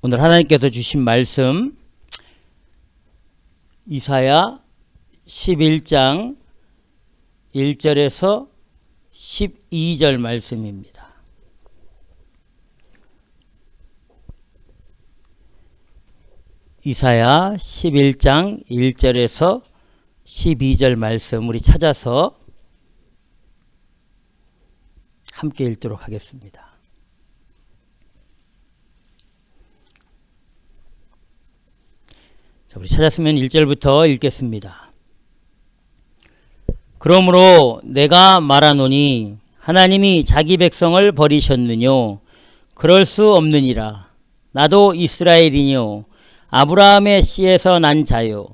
오늘 하나님께서 주신 말씀 이사야 11장 1절에서 12절 말씀입니다. 이사야 11장 1절에서 12절 말씀 우리 찾아서 함께 읽도록 하겠습니다. 자, 우리 찾았으면 1절부터 읽겠습니다. 그러므로 내가 말하노니 하나님이 자기 백성을 버리셨느뇨? 그럴 수 없느니라. 나도 이스라엘이뇨? 아브라함의 씨에서 난 자요.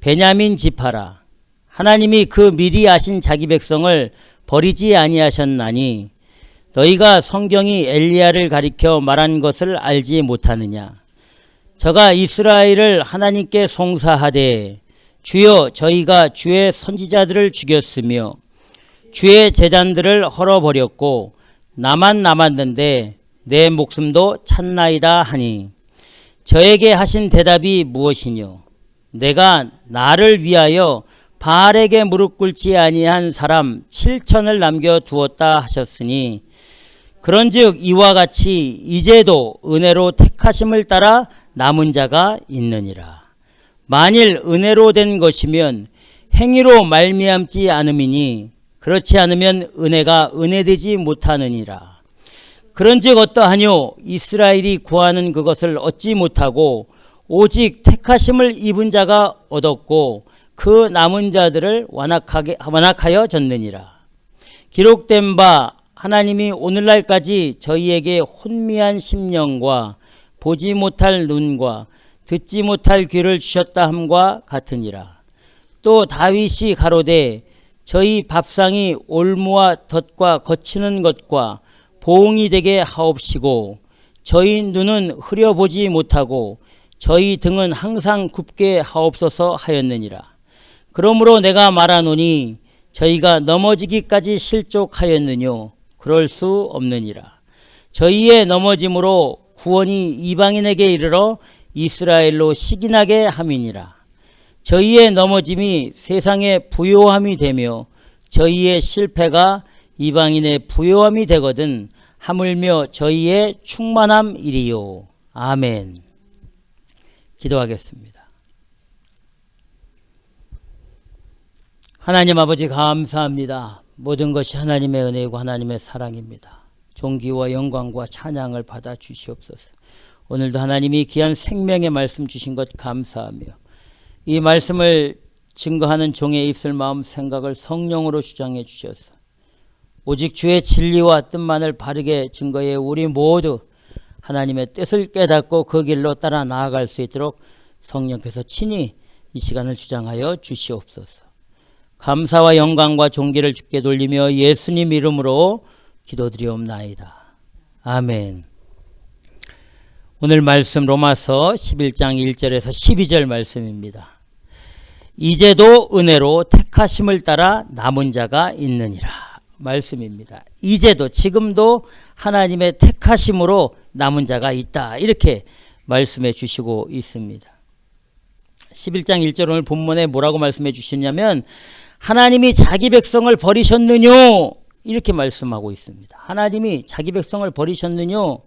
베냐민 지파라. 하나님이 그 미리 아신 자기 백성을 버리지 아니하셨나니 너희가 성경이 엘리야를 가리켜 말한 것을 알지 못하느냐. 저가 이스라엘을 하나님께 송사하되 주여 저희가 주의 선지자들을 죽였으며 주의 제단들을 헐어버렸고 나만 남았는데 내 목숨도 찾나이다 하니 저에게 하신 대답이 무엇이뇨. 내가 나를 위하여 바알에게 무릎 꿇지 아니한 사람 7천을 남겨두었다 하셨으니 그런즉 이와 같이 이제도 은혜로 택하심을 따라 남은 자가 있느니라. 만일 은혜로 된 것이면 행위로 말미암지 않음이니 그렇지 않으면 은혜가 은혜되지 못하느니라. 그런즉 어떠하뇨. 이스라엘이 구하는 그것을 얻지 못하고 오직 택하심을 입은 자가 얻었고 그 남은 자들을 완악하여 졌느니라. 기록된 바 하나님이 오늘날까지 저희에게 혼미한 심령과 보지 못할 눈과 듣지 못할 귀를 주셨다 함과 같으니라. 또 다윗이 가로되 저희 밥상이 올무와 덫과 거치는 것과 보응이 되게 하옵시고 저희 눈은 흐려보지 못하고 저희 등은 항상 굽게 하옵소서 하였느니라. 그러므로 내가 말하노니 저희가 넘어지기까지 실족하였느뇨. 그럴 수 없느니라. 저희의 넘어짐으로 구원이 이방인에게 이르러 이스라엘로 시기나게 함이니라. 저희의 넘어짐이 세상의 부요함이 되며 저희의 실패가 이방인의 부요함이 되거든 하물며 저희의 충만함이리요. 아멘. 기도하겠습니다. 하나님 아버지 감사합니다. 모든 것이 하나님의 은혜이고 하나님의 사랑입니다. 존귀와 영광과 찬양을 받아 주시옵소서. 오늘도 하나님이 귀한 생명의 말씀 주신 것 감사하며 이 말씀을 증거하는 종의 입술 마음 생각을 성령으로 주장해 주셔서 오직 주의 진리와 뜻만을 바르게 증거해 우리 모두 하나님의 뜻을 깨닫고 그 길로 따라 나아갈 수 있도록 성령께서 친히 이 시간을 주장하여 주시옵소서. 감사와 영광과 존귀를 주께 돌리며 예수님 이름으로 기도드리옵나이다. 아멘. 오늘 말씀 로마서 11장 1절에서 12절 말씀입니다. 이제도 은혜로 택하심을 따라 남은 자가 있느니라 말씀입니다. 이제도 지금도 하나님의 택하심으로 남은 자가 있다. 이렇게 말씀해 주시고 있습니다. 11장 1절 오늘 본문에 뭐라고 말씀해 주시냐면 하나님이 자기 백성을 버리셨느뇨 이렇게 말씀하고 있습니다. 하나님이 자기 백성을 버리셨느뇨?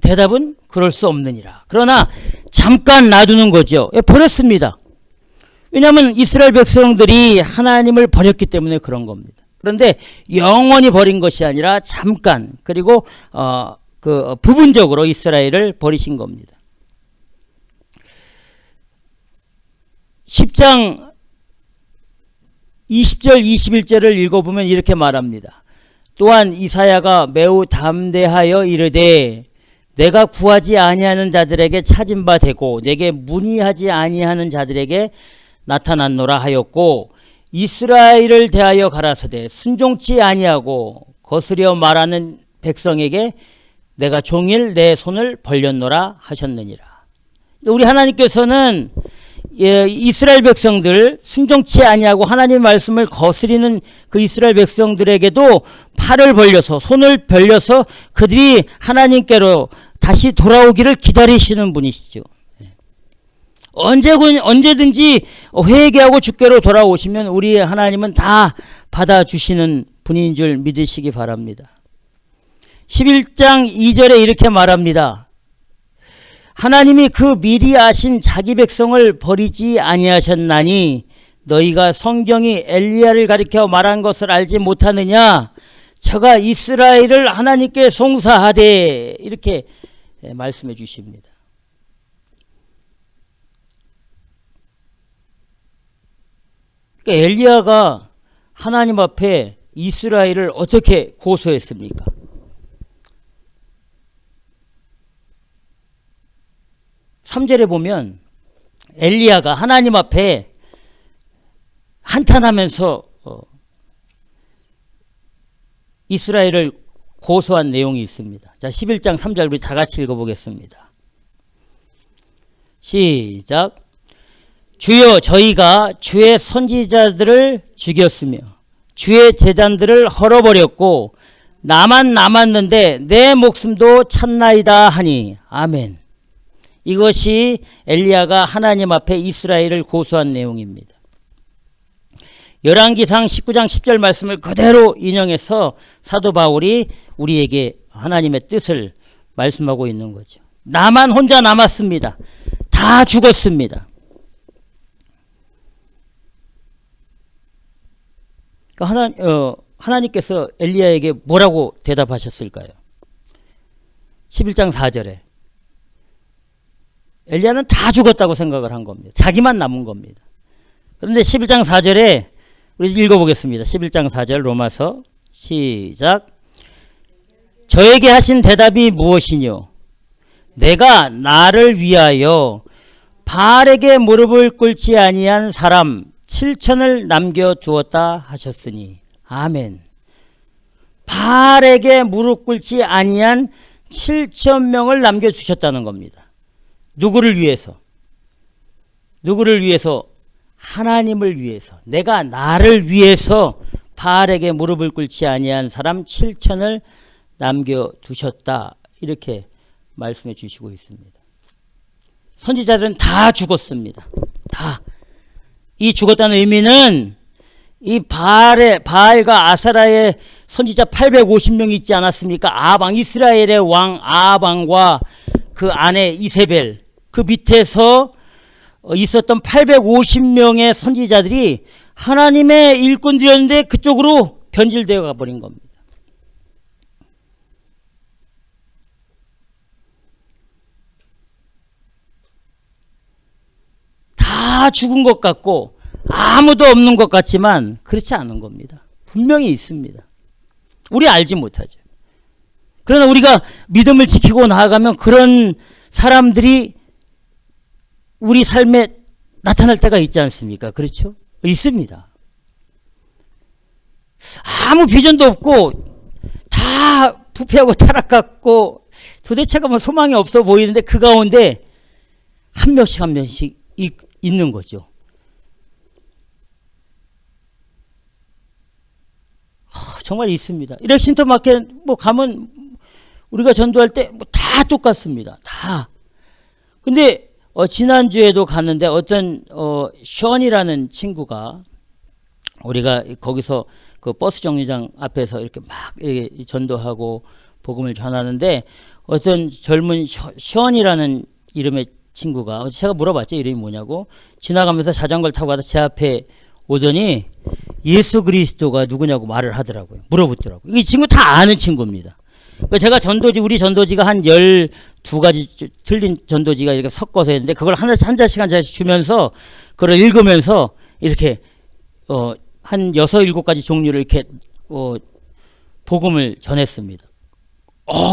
대답은 그럴 수 없느니라. 그러나 잠깐 놔두는 거죠. 버렸습니다. 왜냐하면 이스라엘 백성들이 하나님을 버렸기 때문에 그런 겁니다. 그런데 영원히 버린 것이 아니라 잠깐 그리고 부분적으로 이스라엘을 버리신 겁니다. 10장 20절 21절을 읽어보면 이렇게 말합니다. 또한 이사야가 매우 담대하여 이르되 내가 구하지 아니하는 자들에게 찾은 바 되고 내게 문의하지 아니하는 자들에게 나타났노라 하였고 이스라엘을 대하여 가라사대 순종치 아니하고 거스려 말하는 백성에게 내가 종일 내 손을 벌렸노라 하셨느니라. 우리 하나님께서는 이스라엘 백성들 순종치 아니하고 하나님의 말씀을 거스리는 그 이스라엘 백성들에게도 팔을 벌려서 손을 벌려서 그들이 하나님께로 다시 돌아오기를 기다리시는 분이시죠. 언제든지 회개하고 주께로 돌아오시면 우리 하나님은 다 받아주시는 분인 줄 믿으시기 바랍니다. 11장 2절에 이렇게 말합니다. 하나님이 그 미리 아신 자기 백성을 버리지 아니하셨나니 너희가 성경이 엘리야를 가리켜 말한 것을 알지 못하느냐? 저가 이스라엘을 하나님께 송사하되 이렇게 말씀해 주십니다. 그러니까 엘리야가 하나님 앞에 이스라엘을 어떻게 고소했습니까? (3절에) 보면 엘리야가 하나님 앞에 한탄하면서 이스라엘을 고소한 내용이 있습니다. 자, 11장 3절 우리 다 같이 읽어보겠습니다. 시작. 주여, 저희가 주의 선지자들을 죽였으며 주의 제단들을 헐어버렸고 나만 남았는데 내 목숨도 찾나이다 하니. 아멘. 이것이 엘리야가 하나님 앞에 이스라엘을 고소한 내용입니다. 열왕기상 19장 10절 말씀을 그대로 인용해서 사도 바울이 우리에게 하나님의 뜻을 말씀하고 있는 거죠. 나만 혼자 남았습니다. 다 죽었습니다. 하나님께서 엘리야에게 뭐라고 대답하셨을까요? 11장 4절에 엘리야는 다 죽었다고 생각을 한 겁니다. 자기만 남은 겁니다. 그런데 11장 4절에 우리 읽어보겠습니다. 11장 4절 로마서 시작. 저에게 하신 대답이 무엇이뇨? 내가 나를 위하여 바알에게 무릎을 꿇지 아니한 사람 7천을 남겨두었다 하셨으니. 아멘. 바알에게 무릎 꿇지 아니한 7천 명을 남겨두셨다는 겁니다. 누구를 위해서? 누구를 위해서? 하나님을 위해서. 내가 나를 위해서 바알에게 무릎을 꿇지 아니한 사람 7천을 남겨두셨다. 이렇게 말씀해 주시고 있습니다. 선지자들은 다 죽었습니다. 다. 이 죽었다는 의미는 이 바알과 아사라의 선지자 850명이 있지 않았습니까? 아방, 이스라엘의 왕 아방과 그 아내 이세벨, 그 밑에서 있었던 850명의 선지자들이 하나님의 일꾼들이었는데 그쪽으로 변질되어 가버린 겁니다. 다 죽은 것 같고 아무도 없는 것 같지만 그렇지 않은 겁니다. 분명히 있습니다. 우리 알지 못하죠. 그러나 우리가 믿음을 지키고 나아가면 그런 사람들이 우리 삶에 나타날 때가 있지 않습니까? 그렇죠? 있습니다. 아무 비전도 없고 다 부패하고 타락했고 도대체가 뭐 소망이 없어 보이는데 그 가운데 한 명씩 한 명씩 있는 거죠. 정말 있습니다. 이렉신터 마켓 뭐 가면 우리가 전도할 때 뭐 다 똑같습니다. 다. 근데 지난주에도 갔는데 어떤 션이라는 친구가 우리가 거기서 그 버스 정류장 앞에서 이렇게 막 전도하고 복음을 전하는데 어떤 젊은 션이라는 이름의 친구가 제가 물어봤죠. 이름이 뭐냐고. 지나가면서 자전거를 타고 가다 제 앞에 오더니 예수 그리스도가 누구냐고 말을 하더라고요. 물어보더라고요. 이 친구 다 아는 친구입니다. 제가 우리 전도지가 한 12가지 틀린 전도지가 이렇게 섞어서 했는데 그걸 한 잔씩 주면서 그걸 읽으면서 이렇게 한 6, 7가지 종류를 이렇게 복음을 전했습니다.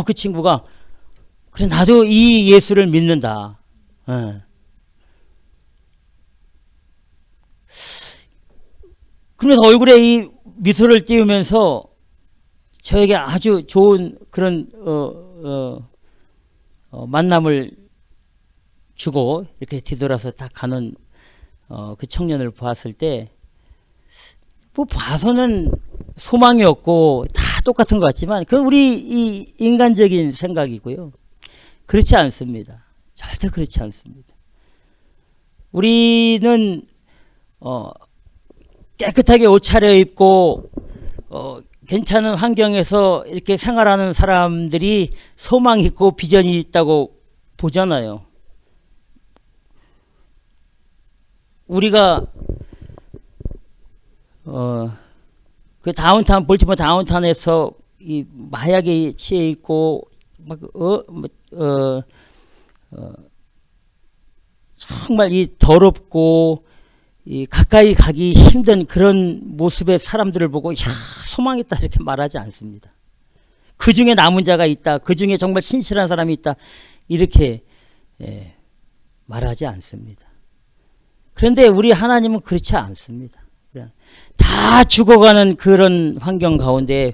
그 친구가 그래 나도 이 예수를 믿는다. 그러면서 얼굴에 이 미소를 띄우면서 저에게 아주 좋은 그런 만남을 주고 이렇게 뒤돌아서 딱 가는 그 청년을 봤을 때 뭐 봐서는 소망이 없고 다 똑같은 것 같지만 그건 우리 이 인간적인 생각이고요. 그렇지 않습니다. 절대 그렇지 않습니다. 우리는 깨끗하게 옷 차려입고 괜찮은 환경에서 이렇게 생활하는 사람들이 소망이 있고 비전이 있다고 보잖아요. 우리가 그 다운타운, 볼티모어 다운타운에서 이 마약에 취해 있고 막 정말 이 더럽고 이 가까이 가기 힘든 그런 모습의 사람들을 보고 야, 소망 있다 이렇게 말하지 않습니다. 그 중에 남은 자가 있다. 그 중에 정말 신실한 사람이 있다. 이렇게 말하지 않습니다. 그런데 우리 하나님은 그렇지 않습니다. 다 죽어가는 그런 환경 가운데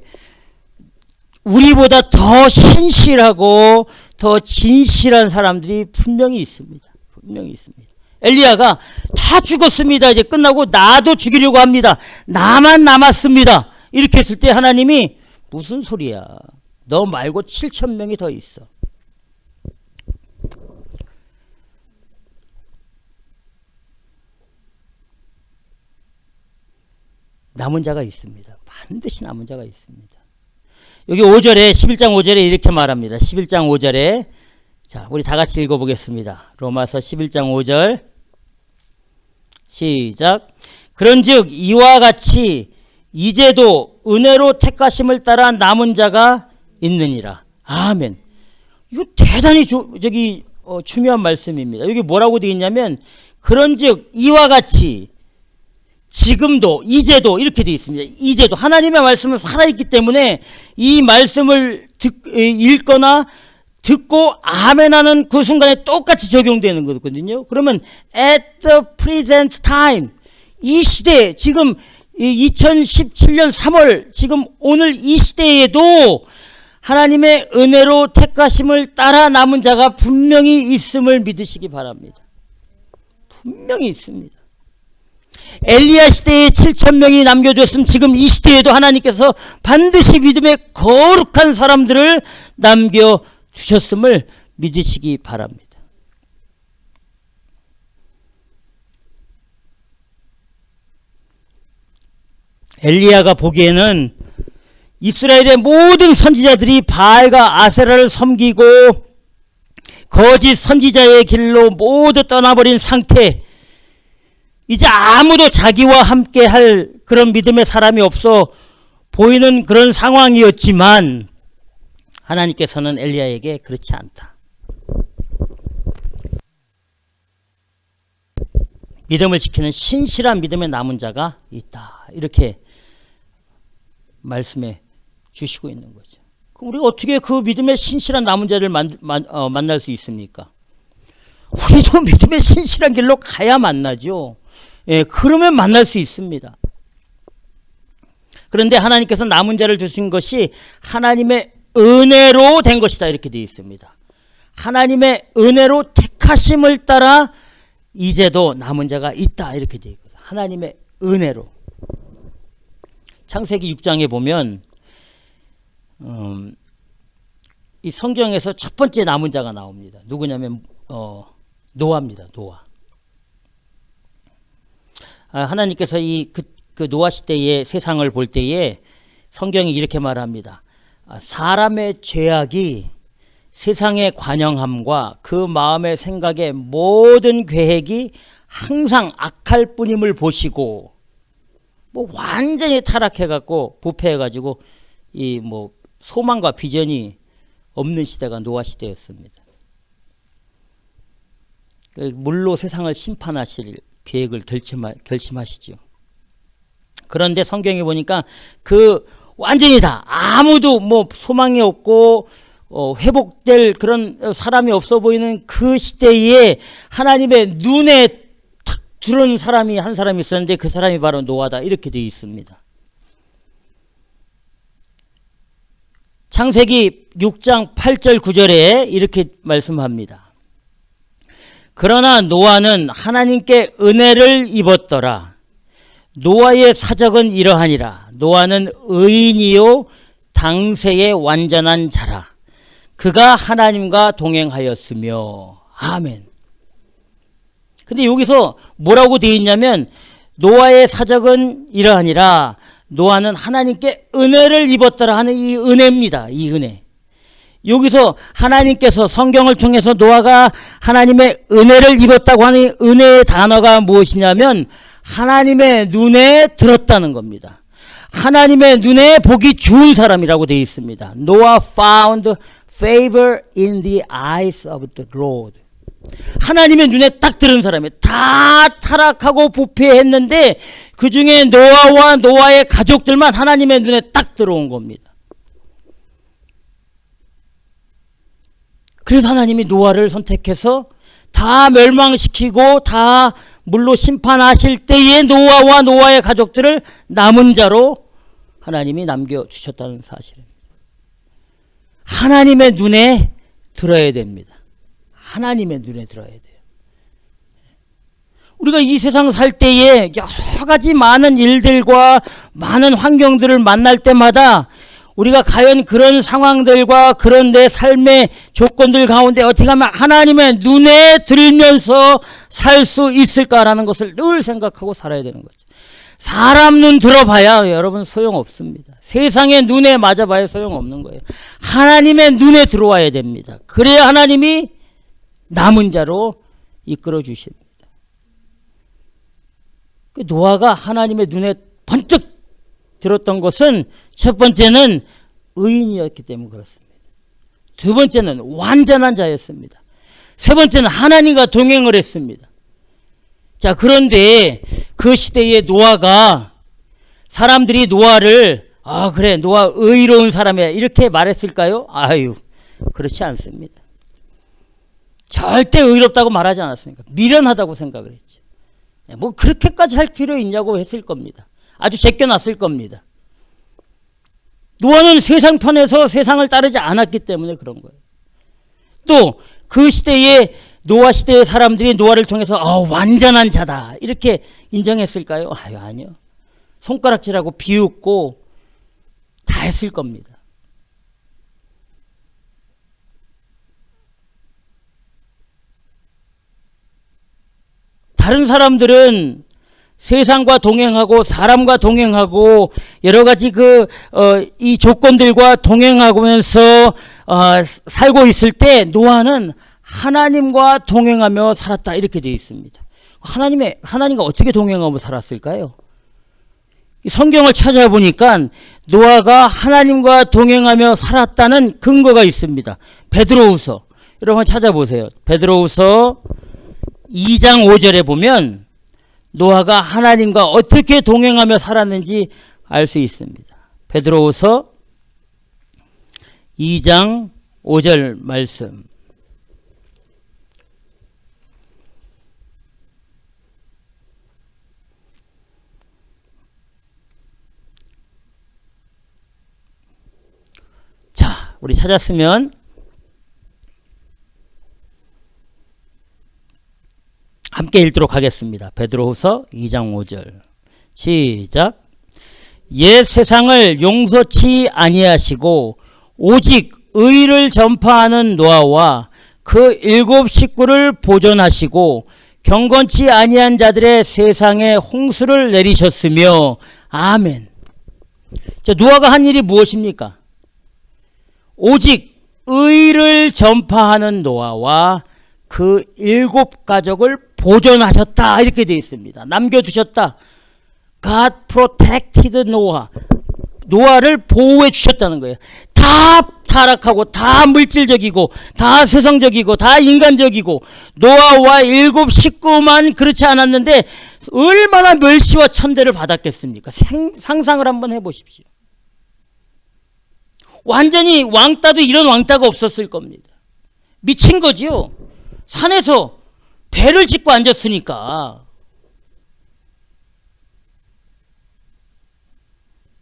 우리보다 더 신실하고 더 진실한 사람들이 분명히 있습니다. 분명히 있습니다. 엘리야가 다 죽었습니다. 이제 끝나고 나도 죽이려고 합니다. 나만 남았습니다. 이렇게 했을 때 하나님이 무슨 소리야. 너 말고 7,000명이 더 있어. 남은 자가 있습니다. 반드시 남은 자가 있습니다. 여기 5절에 11장 5절에 이렇게 말합니다. 11장 5절에 자, 우리 다 같이 읽어보겠습니다. 로마서 11장 5절 시작. 그런즉 이와 같이 이제도 은혜로 택하심을 따라 남은 자가 있느니라. 아멘. 이거 대단히 중요한 말씀입니다. 여기 뭐라고 되어 있냐면 그런즉 이와 같이 지금도 이제도 이렇게 되어 있습니다. 이제도 하나님의 말씀은 살아있기 때문에 이 말씀을 읽거나 듣고 아멘하는 그 순간에 똑같이 적용되는 거거든요. 그러면 at the present time 이 시대 지금 2017년 3월 지금 오늘 이 시대에도 하나님의 은혜로 택하심을 따라 남은 자가 분명히 있음을 믿으시기 바랍니다. 분명히 있습니다. 엘리야 시대에 7,000명이 남겨졌으면 지금 이 시대에도 하나님께서 반드시 믿음의 거룩한 사람들을 남겨두셨음을 믿으시기 바랍니다. 엘리야가 보기에는 이스라엘의 모든 선지자들이 바알과 아세라를 섬기고 거짓 선지자의 길로 모두 떠나버린 상태, 이제 아무도 자기와 함께 할 그런 믿음의 사람이 없어 보이는 그런 상황이었지만 하나님께서는 엘리야에게 그렇지 않다. 믿음을 지키는 신실한 믿음의 남은 자가 있다. 이렇게 말씀해 주시고 있는 거죠. 그럼 우리가 어떻게 그 믿음의 신실한 남은 자를 만날 수 있습니까? 우리도 믿음의 신실한 길로 가야 만나죠. 예, 그러면 만날 수 있습니다. 그런데 하나님께서 남은 자를 주신 것이 하나님의 은혜로 된 것이다. 이렇게 되어 있습니다. 하나님의 은혜로 택하심을 따라 이제도 남은 자가 있다. 이렇게 되어 있거든요. 하나님의 은혜로. 창세기 6장에 보면 이 성경에서 첫 번째 남은 자가 나옵니다. 누구냐면 노아입니다. 노아. 하나님께서 그 노아 시대의 세상을 볼 때에 성경이 이렇게 말합니다. 사람의 죄악이 세상의 관영함과 그 마음의 생각의 모든 계획이 항상 악할 뿐임을 보시고 뭐 완전히 타락해갖고 부패해가지고 이 뭐 소망과 비전이 없는 시대가 노아 시대였습니다. 물로 세상을 심판하실 계획을 결심하시죠. 그런데 성경에 보니까 그 완전히 다 아무도 뭐 소망이 없고 회복될 그런 사람이 없어 보이는 그 시대에 하나님의 눈에 탁 들어온 사람이 한 사람이 있었는데 그 사람이 바로 노아다. 이렇게 되어 있습니다. 창세기 6장 8절 9절에 이렇게 말씀합니다. 그러나 노아는 하나님께 은혜를 입었더라. 노아의 사적은 이러하니라. 노아는 의인이요 당세의 완전한 자라. 그가 하나님과 동행하였으며. 아멘. 근데 여기서 뭐라고 되어 있냐면 노아의 사적은 이러하니라. 노아는 하나님께 은혜를 입었더라 하는 이 은혜입니다. 이 은혜. 여기서 하나님께서 성경을 통해서 노아가 하나님의 은혜를 입었다고 하는 은혜의 단어가 무엇이냐면 하나님의 눈에 들었다는 겁니다. 하나님의 눈에 보기 좋은 사람이라고 되어 있습니다. Noah found favor in the eyes of the Lord. 하나님의 눈에 딱 들은 사람이 다 타락하고 부패했는데 그 중에 노아와 노아의 가족들만 하나님의 눈에 딱 들어온 겁니다. 그래서 하나님이 노아를 선택해서 다 멸망시키고 다 물로 심판하실 때에 노아와 노아의 가족들을 남은 자로 하나님이 남겨주셨다는 사실입니다. 하나님의 눈에 들어야 됩니다. 하나님의 눈에 들어야 돼요. 우리가 이 세상 살 때에 여러 가지 많은 일들과 많은 환경들을 만날 때마다 우리가 과연 그런 상황들과 그런 내 삶의 조건들 가운데 어떻게 하면 하나님의 눈에 들면서 살 수 있을까라는 것을 늘 생각하고 살아야 되는 거죠. 사람 눈 들어봐야 여러분 소용없습니다. 세상의 눈에 맞아봐야 소용없는 거예요. 하나님의 눈에 들어와야 됩니다. 그래야 하나님이 남은 자로 이끌어 주십니다. 그 노아가 하나님의 눈에 번쩍 들었던 것은 첫 번째는 의인이었기 때문에 그렇습니다. 두 번째는 완전한 자였습니다. 세 번째는 하나님과 동행을 했습니다. 자, 그런데 그 시대에 노아가 사람들이 노아를 그래 노아 의로운 사람이야 이렇게 말했을까요? 아유, 그렇지 않습니다. 절대 의롭다고 말하지 않았으니까 미련하다고 생각을 했죠. 뭐 그렇게까지 할 필요 있냐고 했을 겁니다. 아주 제껴놨을 겁니다. 노아는 세상 편에서 세상을 따르지 않았기 때문에 그런 거예요. 또 그 시대에 노아 시대의 사람들이 노아를 통해서 완전한 자다 이렇게 인정했을까요? 아니요. 손가락질하고 비웃고 다 했을 겁니다. 다른 사람들은 세상과 동행하고 사람과 동행하고 여러 가지 이 조건들과 동행하면서 살고 있을 때 노아는 하나님과 동행하며 살았다 이렇게 되어 있습니다. 하나님과 어떻게 동행하며 살았을까요? 성경을 찾아보니까 노아가 하나님과 동행하며 살았다는 근거가 있습니다. 베드로후서 여러분 찾아보세요. 베드로후서 2장 5절에 보면 노아가 하나님과 어떻게 동행하며 살았는지 알 수 있습니다. 베드로후서 2장 5절 말씀. 자, 우리 찾았으면 함께 읽도록 하겠습니다. 베드로후서 2장 5절 시작. 옛 세상을 용서치 아니하시고 오직 의를 전파하는 노아와 그 7 식구를 보존하시고 경건치 아니한 자들의 세상에 홍수를 내리셨으며 아멘. 자, 노아가 한 일이 무엇입니까? 오직 의를 전파하는 노아와 그 7 가족을 보존하셨다 이렇게 되어 있습니다. 남겨두셨다. God protected Noah. 노아를 보호해 주셨다는 거예요. 다 타락하고 다 물질적이고 다 세상적이고 다 인간적이고 노아와 7 식구만 그렇지 않았는데 얼마나 멸시와 천대를 받았겠습니까? 상상을 한번 해보십시오. 완전히 왕따도 이런 왕따가 없었을 겁니다. 미친 거지요. 산에서 배를 짓고 앉았으니까.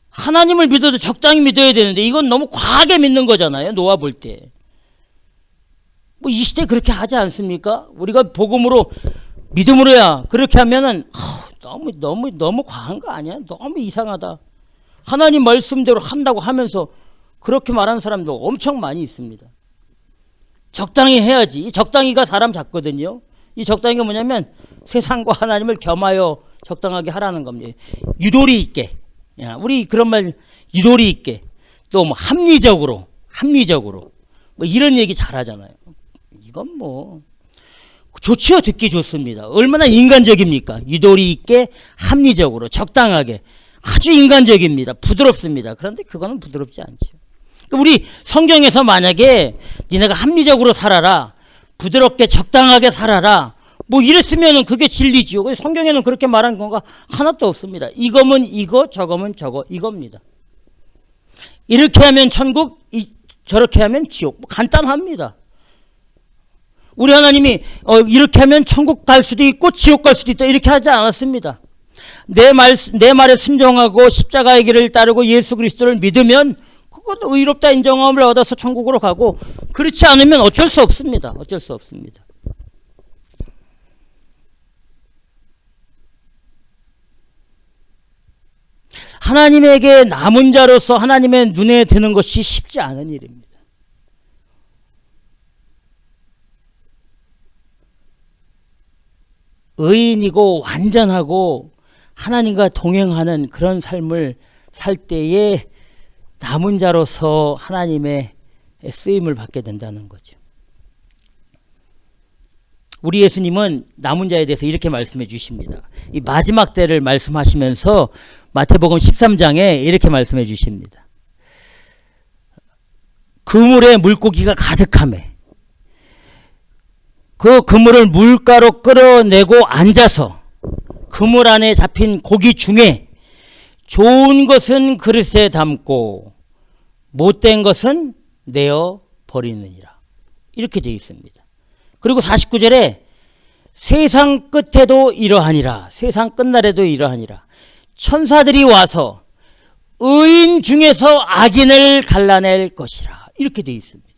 하나님을 믿어도 적당히 믿어야 되는데 이건 너무 과하게 믿는 거잖아요. 노아 볼 때. 뭐 이 시대에 그렇게 하지 않습니까? 우리가 복음으로 믿음으로야 그렇게 하면은 너무 과한 거 아니야? 너무 이상하다. 하나님 말씀대로 한다고 하면서 그렇게 말하는 사람도 엄청 많이 있습니다. 적당히 해야지. 이 적당히가 사람 잡거든요. 이 적당히가 뭐냐면 세상과 하나님을 겸하여 적당하게 하라는 겁니다. 유도리 있게. 우리 그런 말 유도리 있게. 또 뭐 합리적으로 뭐 이런 얘기 잘하잖아요. 이건 뭐 좋지요. 듣기 좋습니다. 얼마나 인간적입니까? 유도리 있게 합리적으로 적당하게 아주 인간적입니다. 부드럽습니다. 그런데 그거는 부드럽지 않죠. 우리 성경에서 만약에 니네가 합리적으로 살아라, 부드럽게 적당하게 살아라 뭐 이랬으면 그게 진리지요. 성경에는 그렇게 말한 건가 하나도 없습니다. 이거면 이거, 저거면 저거, 이겁니다. 이렇게 하면 천국, 저렇게 하면 지옥. 간단합니다. 우리 하나님이 이렇게 하면 천국 갈 수도 있고 지옥 갈 수도 있다 이렇게 하지 않았습니다. 내 말에 순종하고 십자가의 길을 따르고 예수 그리스도를 믿으면 그건 의롭다 인정함을 얻어서 천국으로 가고, 그렇지 않으면 어쩔 수 없습니다. 어쩔 수 없습니다. 하나님에게 남은 자로서 하나님의 눈에 드는 것이 쉽지 않은 일입니다. 의인이고 완전하고 하나님과 동행하는 그런 삶을 살 때에 남은 자로서 하나님의 쓰임을 받게 된다는 거죠. 우리 예수님은 남은 자에 대해서 이렇게 말씀해 주십니다. 이 마지막 때를 말씀하시면서 마태복음 13장에 이렇게 말씀해 주십니다. 그물에 물고기가 가득하매 그 그물을 물가로 끌어내고 앉아서 그물 안에 잡힌 고기 중에 좋은 것은 그릇에 담고 못된 것은 내어 버리느니라. 이렇게 되어 있습니다. 그리고 49절에 세상 끝에도 이러하니라. 세상 끝날에도 이러하니라. 천사들이 와서 의인 중에서 악인을 갈라낼 것이라. 이렇게 되어 있습니다.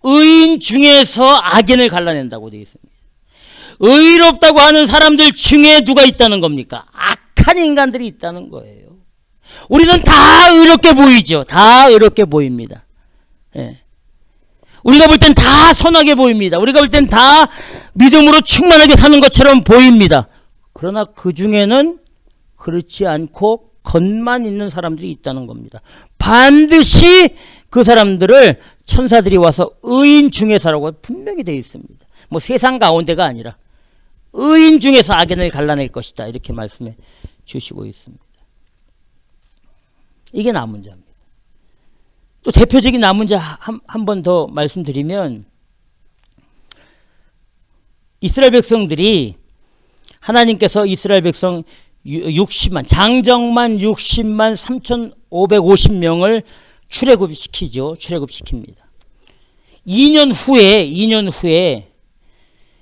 의인 중에서 악인을 갈라낸다고 되어 있습니다. 의롭다고 하는 사람들 중에 누가 있다는 겁니까? 악한 인간들이 있다는 거예요. 우리는 다 의롭게 보이죠. 다 의롭게 보입니다. 예. 우리가 볼 땐 다 선하게 보입니다. 우리가 볼 땐 다 믿음으로 충만하게 사는 것처럼 보입니다. 그러나 그 중에는 그렇지 않고 겉만 있는 사람들이 있다는 겁니다. 반드시 그 사람들을 천사들이 와서 의인 중에서라고 분명히 되어 있습니다. 뭐 세상 가운데가 아니라 의인 중에서 악인을 갈라낼 것이다. 이렇게 말씀해 주시고 있습니다. 이게 남은 자입니다. 또 대표적인 남은 자 한 번 더 말씀드리면, 이스라엘 백성들이 하나님께서 이스라엘 백성 60만 장정만 60만 3,550명을 출애굽시키죠. 출애굽시킵니다. 2년 후에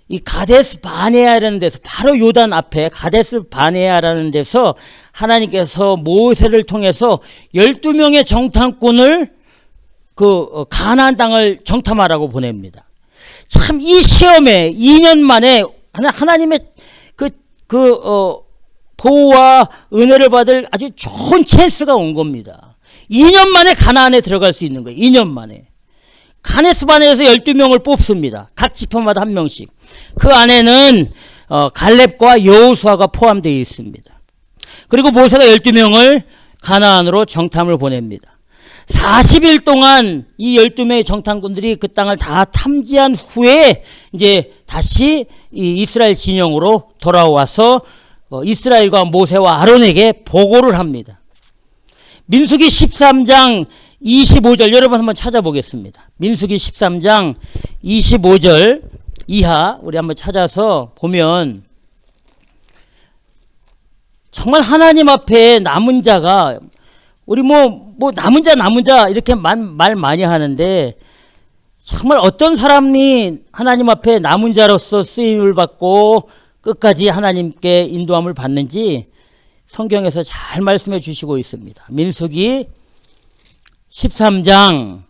이 가데스 바네아라는 데서, 바로 요단 앞에 가데스 바네아라는 데서 하나님께서 모세를 통해서 12명의 정탐꾼을 그 가나안 땅을 정탐하라고 보냅니다. 참 이 시험에 2년 만에 하나님의 보호와 은혜를 받을 아주 좋은 찬스가 온 겁니다. 2년 만에 가나안에 들어갈 수 있는 거예요. 2년 만에. 가데스 바네아에서 12명을 뽑습니다. 각 지파마다 한 명씩. 그 안에는 갈렙과 여호수아가 포함되어 있습니다. 그리고 모세가 12명을 가나안으로 정탐을 보냅니다. 40일 동안 이 12명의 정탐꾼들이 그 땅을 다 탐지한 후에 이제 다시 이 이스라엘 진영으로 돌아와서 이스라엘과 모세와 아론에게 보고를 합니다. 민수기 13장 25절 여러분 한번 찾아보겠습니다. 민수기 13장 25절 이하 우리 한번 찾아서 보면, 정말 하나님 앞에 남은 자가, 우리 뭐 남은 자 이렇게 말 많이 하는데, 정말 어떤 사람이 하나님 앞에 남은 자로서 쓰임을 받고 끝까지 하나님께 인도함을 받는지 성경에서 잘 말씀해 주시고 있습니다. 민수기 13장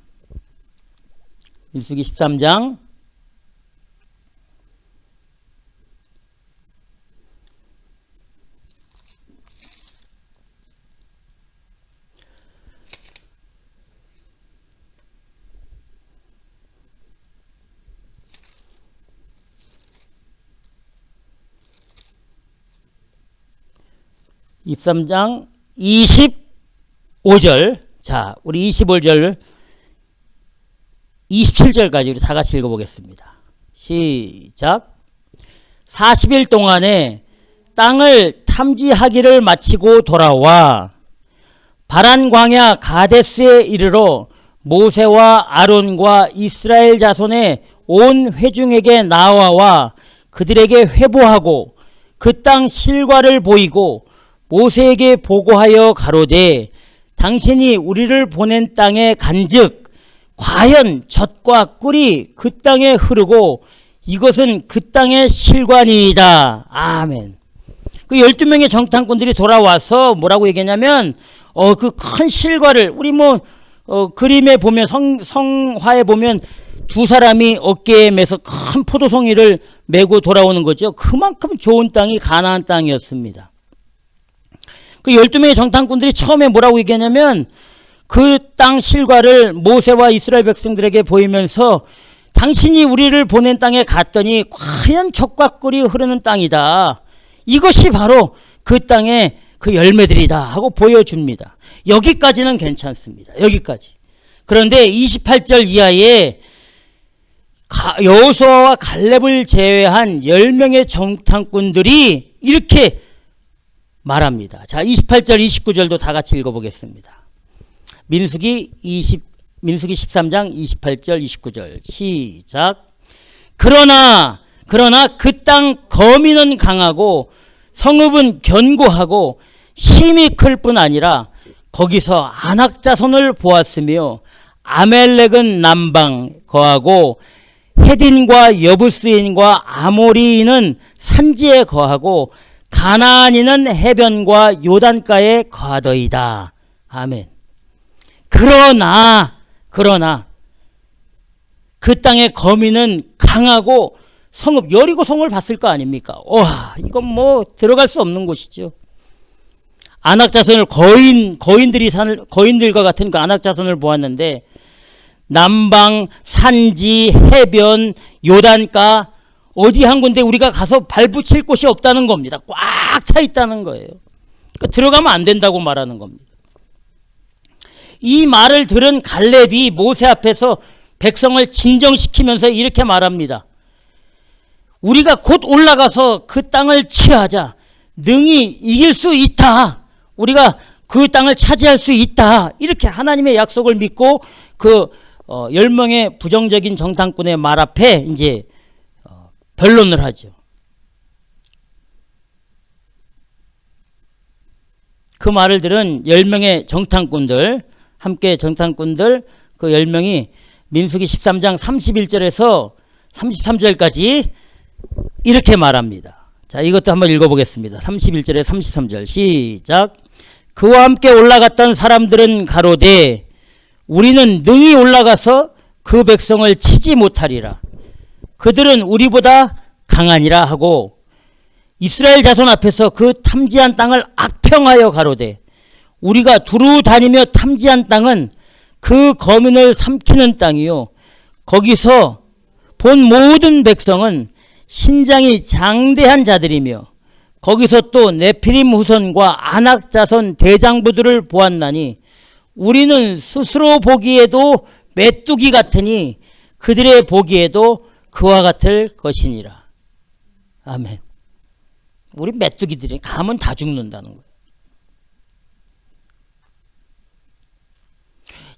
23장 25절. 자, 우리 25절, 27절까지 우리 다 같이 읽어보겠습니다. 시작. 40일 동안에 땅을 탐지하기를 마치고 돌아와 바란 광야 가데스에 이르러 모세와 아론과 이스라엘 자손의 온 회중에게 나와와 그들에게 회보하고 그 땅 실과를 보이고 모세에게 보고하여 가로되 당신이 우리를 보낸 땅에 간즉 과연 젖과 꿀이 그 땅에 흐르고 이것은 그 땅의 실과니이다. 아멘. 그 12명의 정탐꾼들이 돌아와서 뭐라고 얘기했냐면 그 큰 실과를 우리 그림에 보면 성화에 보면 두 사람이 어깨에 매서 큰 포도송이를 메고 돌아오는 거죠. 그만큼 좋은 땅이 가나안 땅이었습니다. 그 12명의 정탐꾼들이 처음에 뭐라고 얘기하냐면 그 땅 실과를 모세와 이스라엘 백성들에게 보이면서 당신이 우리를 보낸 땅에 갔더니 과연 젖과 꿀이 흐르는 땅이다. 이것이 바로 그 땅의 그 열매들이다 하고 보여줍니다. 여기까지는 괜찮습니다. 여기까지. 그런데 28절 이하에 여호수아와 갈렙을 제외한 10명의 정탐꾼들이 이렇게 말합니다. 자, 28절 29절도 다 같이 읽어보겠습니다. 민수기 13장 28절 29절 시작. 그러나 그 땅 거민은 강하고 성읍은 견고하고 심히 클 뿐 아니라 거기서 아낙 자손을 보았으며 아멜렉은 남방 거하고 헤딘과 여부스인과 아모리인은 산지에 거하고 가나안인은 해변과 요단가에 거하더이다. 아멘. 그러나 그 땅의 거민은 강하고 성읍 여리고 성을 봤을 거 아닙니까? 와, 이건 들어갈 수 없는 곳이죠. 아낙 자손을 거인들과 같은 그 아낙 자손을 보았는데 남방, 산지, 해변, 요단가 어디 한 군데 우리가 가서 발붙일 곳이 없다는 겁니다. 꽉 차 있다는 거예요. 그러니까 들어가면 안 된다고 말하는 겁니다. 이 말을 들은 갈렙이 모세 앞에서 백성을 진정시키면서 이렇게 말합니다. 우리가 곧 올라가서 그 땅을 취하자. 능히 이길 수 있다. 우리가 그 땅을 차지할 수 있다. 이렇게 하나님의 약속을 믿고 그 10명의 부정적인 정탐꾼의 말 앞에 이제 변론을 하죠. 그 말을 들은 10명의 정탐꾼들, 함께 정탐꾼들 그 10명이 민수기 13장 31절에서 33절까지 이렇게 말합니다. 자, 이것도 한번 읽어보겠습니다. 31절에 33절 시작. 그와 함께 올라갔던 사람들은 가로되 우리는 능히 올라가서 그 백성을 치지 못하리라. 그들은 우리보다 강하니라 하고 이스라엘 자손 앞에서 그 탐지한 땅을 악평하여 가로되 우리가 두루 다니며 탐지한 땅은 그 거민을 삼키는 땅이요 거기서 본 모든 백성은 신장이 장대한 자들이며 거기서 또 네피림 후손과 아낙 자손 대장부들을 보았나니 우리는 스스로 보기에도 메뚜기 같으니 그들의 보기에도 그와 같을 것이니라. 아멘. 우리 메뚜기들이 가면 다 죽는다는 거예요.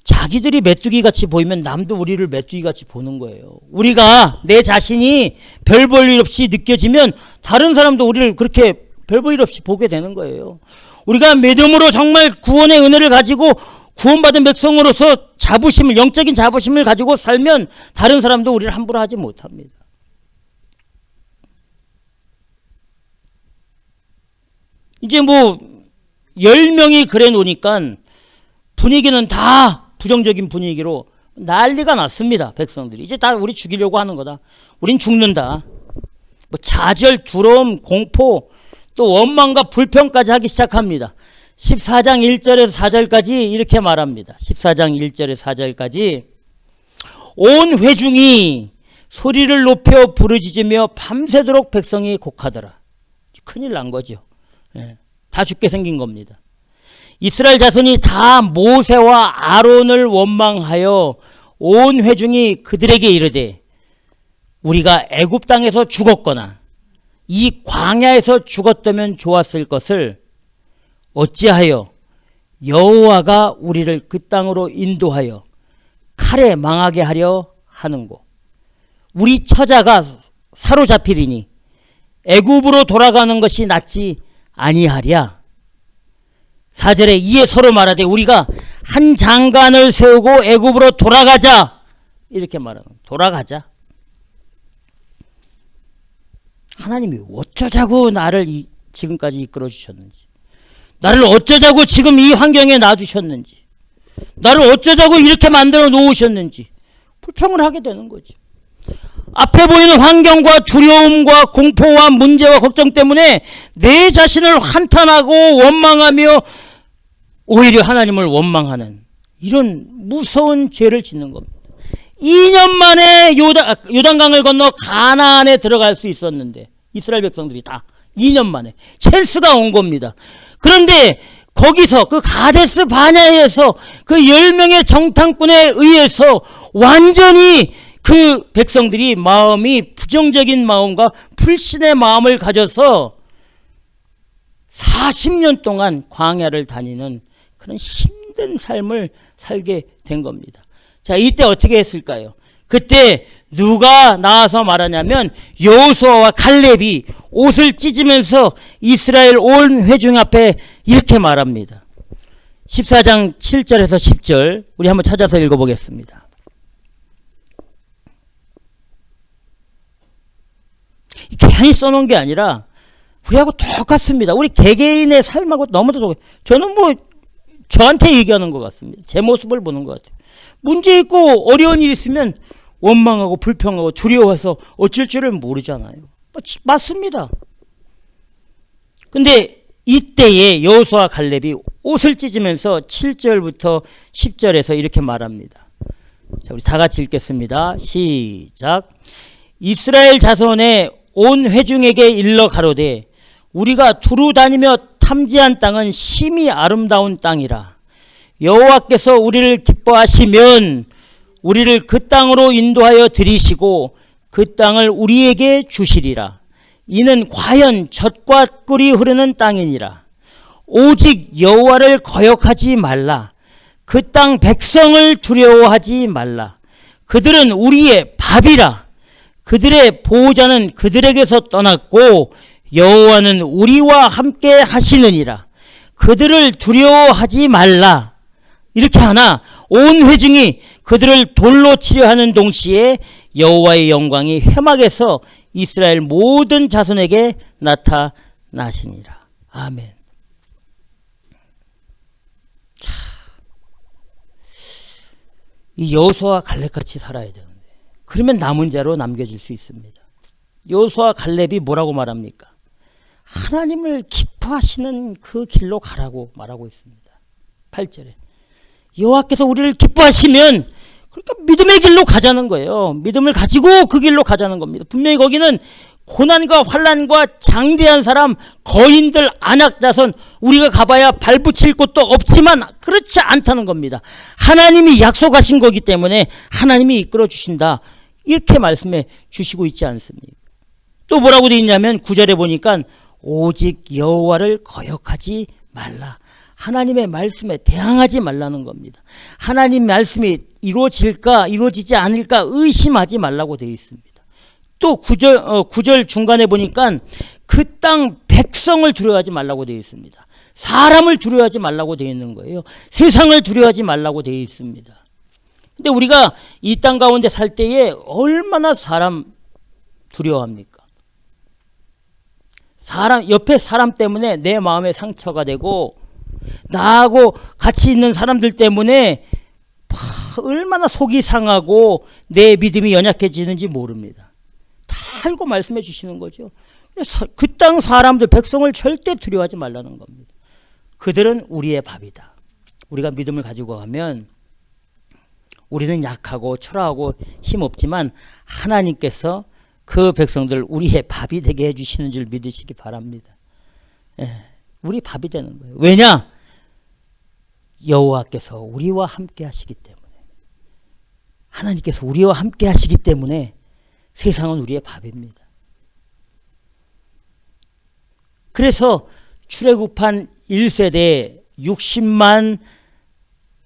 자기들이 메뚜기같이 보이면 남도 우리를 메뚜기같이 보는 거예요. 우리가 내 자신이 별 볼 일 없이 느껴지면 다른 사람도 우리를 그렇게 별 볼 일 없이 보게 되는 거예요. 우리가 믿음으로 정말 구원의 은혜를 가지고 구원받은 백성으로서 영적인 자부심을 가지고 살면 다른 사람도 우리를 함부로 하지 못합니다. 이제 10명이 그래 놓으니까 분위기는 다 부정적인 분위기로 난리가 났습니다. 백성들이. 이제 다 우리 죽이려고 하는 거다. 우린 죽는다. 좌절, 두려움, 공포, 또 원망과 불평까지 하기 시작합니다. 14장 1절에서 4절까지 이렇게 말합니다. 14장 1절에서 4절까지 온 회중이 소리를 높여 부르짖으며 밤새도록 백성이 곡하더라. 큰일 난 거죠. 예. 다 죽게 생긴 겁니다. 이스라엘 자손이 다 모세와 아론을 원망하여 온 회중이 그들에게 이르되 우리가 애굽 땅에서 죽었거나 이 광야에서 죽었다면 좋았을 것을 어찌하여 여호와가 우리를 그 땅으로 인도하여 칼에 망하게 하려 하는고. 우리 처자가 사로잡히리니 애굽으로 돌아가는 것이 낫지 아니하랴. 4절에 이에 서로 말하되 우리가 한 장관을 세우고 애굽으로 돌아가자. 이렇게 말하는 거예요. 돌아가자. 하나님이 어쩌자고 나를 지금까지 이끌어 주셨는지, 나를 어쩌자고 지금 이 환경에 놔두셨는지, 나를 어쩌자고 이렇게 만들어 놓으셨는지 불평을 하게 되는 거죠. 앞에 보이는 환경과 두려움과 공포와 문제와 걱정 때문에 내 자신을 한탄하고 원망하며 오히려 하나님을 원망하는 이런 무서운 죄를 짓는 겁니다. 2년 만에 요단강을 건너 가나안에 들어갈 수 있었는데 이스라엘 백성들이 다 2년 만에 찬스가 온 겁니다. 그런데 거기서 그 가데스 바냐에서 그 10명의 정탐꾼에 의해서 완전히 그 백성들이 마음이 부정적인 마음과 불신의 마음을 가져서 40년 동안 광야를 다니는 그런 힘든 삶을 살게 된 겁니다. 자, 이때 어떻게 했을까요? 그때 누가 나와서 말하냐면 여호수아와 갈렙이 옷을 찢으면서 이스라엘 온 회중 앞에 이렇게 말합니다. 14장 7절에서 10절 우리 한번 찾아서 읽어보겠습니다. 괜히 써놓은 게 아니라 우리하고 똑같습니다. 우리 개개인의 삶하고 너무도 똑같아요. 저는 뭐 저한테 얘기하는 것 같습니다. 제 모습을 보는 것 같아요. 문제 있고 어려운 일 있으면 원망하고 불평하고 두려워해서 어쩔 줄을 모르잖아요. 맞습니다. 근데 이때에 여호수아 갈렙이 옷을 찢으면서 7절부터 10절에서 이렇게 말합니다. 자, 우리 다 같이 읽겠습니다. 시작. 이스라엘 자손의 온 회중에게 일러 가로되 우리가 두루 다니며 탐지한 땅은 심히 아름다운 땅이라. 여호와께서 우리를 기뻐하시면 우리를 그 땅으로 인도하여 들이시고 그 땅을 우리에게 주시리라. 이는 과연 젖과 꿀이 흐르는 땅이니라. 오직 여호와를 거역하지 말라. 그 땅 백성을 두려워하지 말라. 그들은 우리의 밥이라. 그들의 보호자는 그들에게서 떠났고 여호와는 우리와 함께 하시느니라. 그들을 두려워하지 말라. 이렇게 하나 온 회중이 그들을 돌로 치려 하는 동시에 여호와의 영광이 회막에서 이스라엘 모든 자손에게 나타나시니라. 아멘. 이 여호수아와 갈렙같이 살아야 되는데 그러면 남은 자로 남겨질 수 있습니다. 여호수아와 갈렙이 뭐라고 말합니까? 하나님을 기뻐하시는 그 길로 가라고 말하고 있습니다. 8절에 여호와께서 우리를 기뻐하시면 그러니까 믿음의 길로 가자는 거예요. 믿음을 가지고 그 길로 가자는 겁니다. 분명히 거기는 고난과 환난과 장대한 사람, 거인들, 안악자손 우리가 가봐야 발붙일 곳도 없지만 그렇지 않다는 겁니다. 하나님이 약속하신 거기 때문에 하나님이 이끌어 주신다. 이렇게 말씀해 주시고 있지 않습니까? 또 뭐라고 되어 있냐면 9절에 보니까 오직 여호와를 거역하지 말라. 하나님의 말씀에 대항하지 말라는 겁니다. 하나님 말씀이 이루어질까 이루어지지 않을까 의심하지 말라고 되어 있습니다. 또 9절 중간에 보니까 그 땅 백성을 두려워하지 말라고 되어 있습니다. 사람을 두려워하지 말라고 되어 있는 거예요. 세상을 두려워하지 말라고 되어 있습니다. 근데 우리가 이 땅 가운데 살 때에 얼마나 사람 두려워합니까? 옆에 사람 때문에 내 마음에 상처가 되고 나하고 같이 있는 사람들 때문에 얼마나 속이 상하고 내 믿음이 연약해지는지 모릅니다. 다 알고 말씀해 주시는 거죠. 그 땅 사람들 백성을 절대 두려워하지 말라는 겁니다. 그들은 우리의 밥이다. 우리가 믿음을 가지고 가면 우리는 약하고 초라하고 힘없지만 하나님께서 그 백성들 우리의 밥이 되게 해주시는 줄 믿으시기 바랍니다. 예. 우리 밥이 되는 거예요. 왜냐? 여호와께서 우리와 함께 하시기 때문에. 하나님께서 우리와 함께 하시기 때문에 세상은 우리의 밥입니다. 그래서 출애굽한 1세대 60만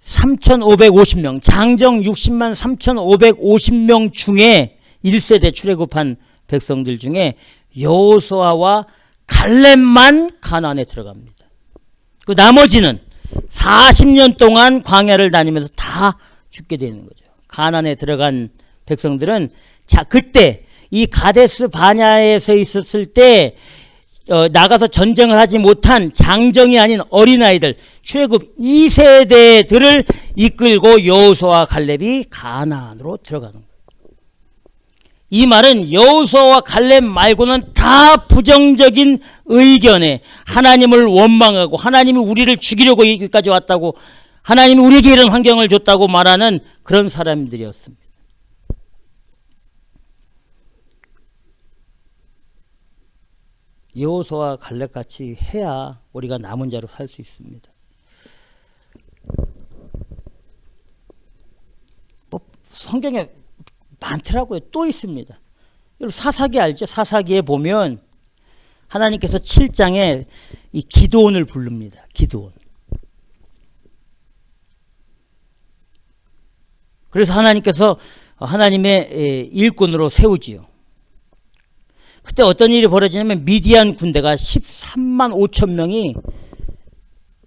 3,550명, 장정 60만 3,550명 중에 1세대 출애굽한 백성들 중에 여호수아와 갈렙만 가나안에 들어갑니다. 그 나머지는 40년 동안 광야를 다니면서 다 죽게 되는 거죠. 가나안에 들어간 백성들은 자 그때 이 가데스 바냐에서 있었을 때 나가서 전쟁을 하지 못한 장정이 아닌 어린아이들 출애굽 2세대들을 이끌고 여호수아와 갈렙이 가나안으로 들어가는 거예요. 이 말은 여호수아와 갈렙 말고는 다 부정적인 의견에 하나님을 원망하고 하나님이 우리를 죽이려고 여기까지 왔다고, 하나님이 우리에게 이런 환경을 줬다고 말하는 그런 사람들이었습니다. 여호수아와 갈렙같이 해야 우리가 남은 자로 살 수 있습니다. 뭐 성경에 많더라고요. 또 있습니다. 여러분 사사기 알죠? 사사기에 보면 하나님께서 7장에 이 기드온을 부릅니다. 기드온. 그래서 하나님께서 하나님의 일꾼으로 세우지요. 그때 어떤 일이 벌어지냐면 미디안 군대가 13만 5천 명이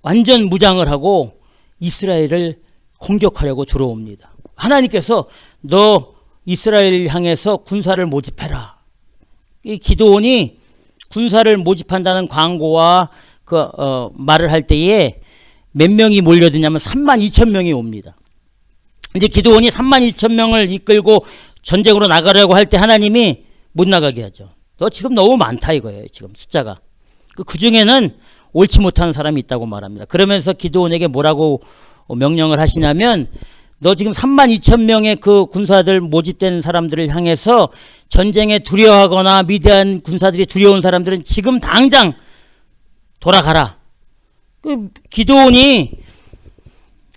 완전 무장을 하고 이스라엘을 공격하려고 들어옵니다. 하나님께서 너 이스라엘 향해서 군사를 모집해라. 이 기드온이 군사를 모집한다는 광고와 말을 할 때에 몇 명이 몰려드냐면 3만 2천 명이 옵니다. 이제 기드온이 3만 2천 명을 이끌고 전쟁으로 나가려고 할 때 하나님이 못 나가게 하죠. 너 지금 너무 많다 이거예요. 지금 숫자가. 그 중에는 옳지 못한 사람이 있다고 말합니다. 그러면서 기드온에게 뭐라고 명령을 하시냐면 너 지금 3만 2천 명의 그 군사들 모집된 사람들을 향해서 전쟁에 두려워하거나 미디안 군사들이 두려운 사람들은 지금 당장 돌아가라. 그 기드온이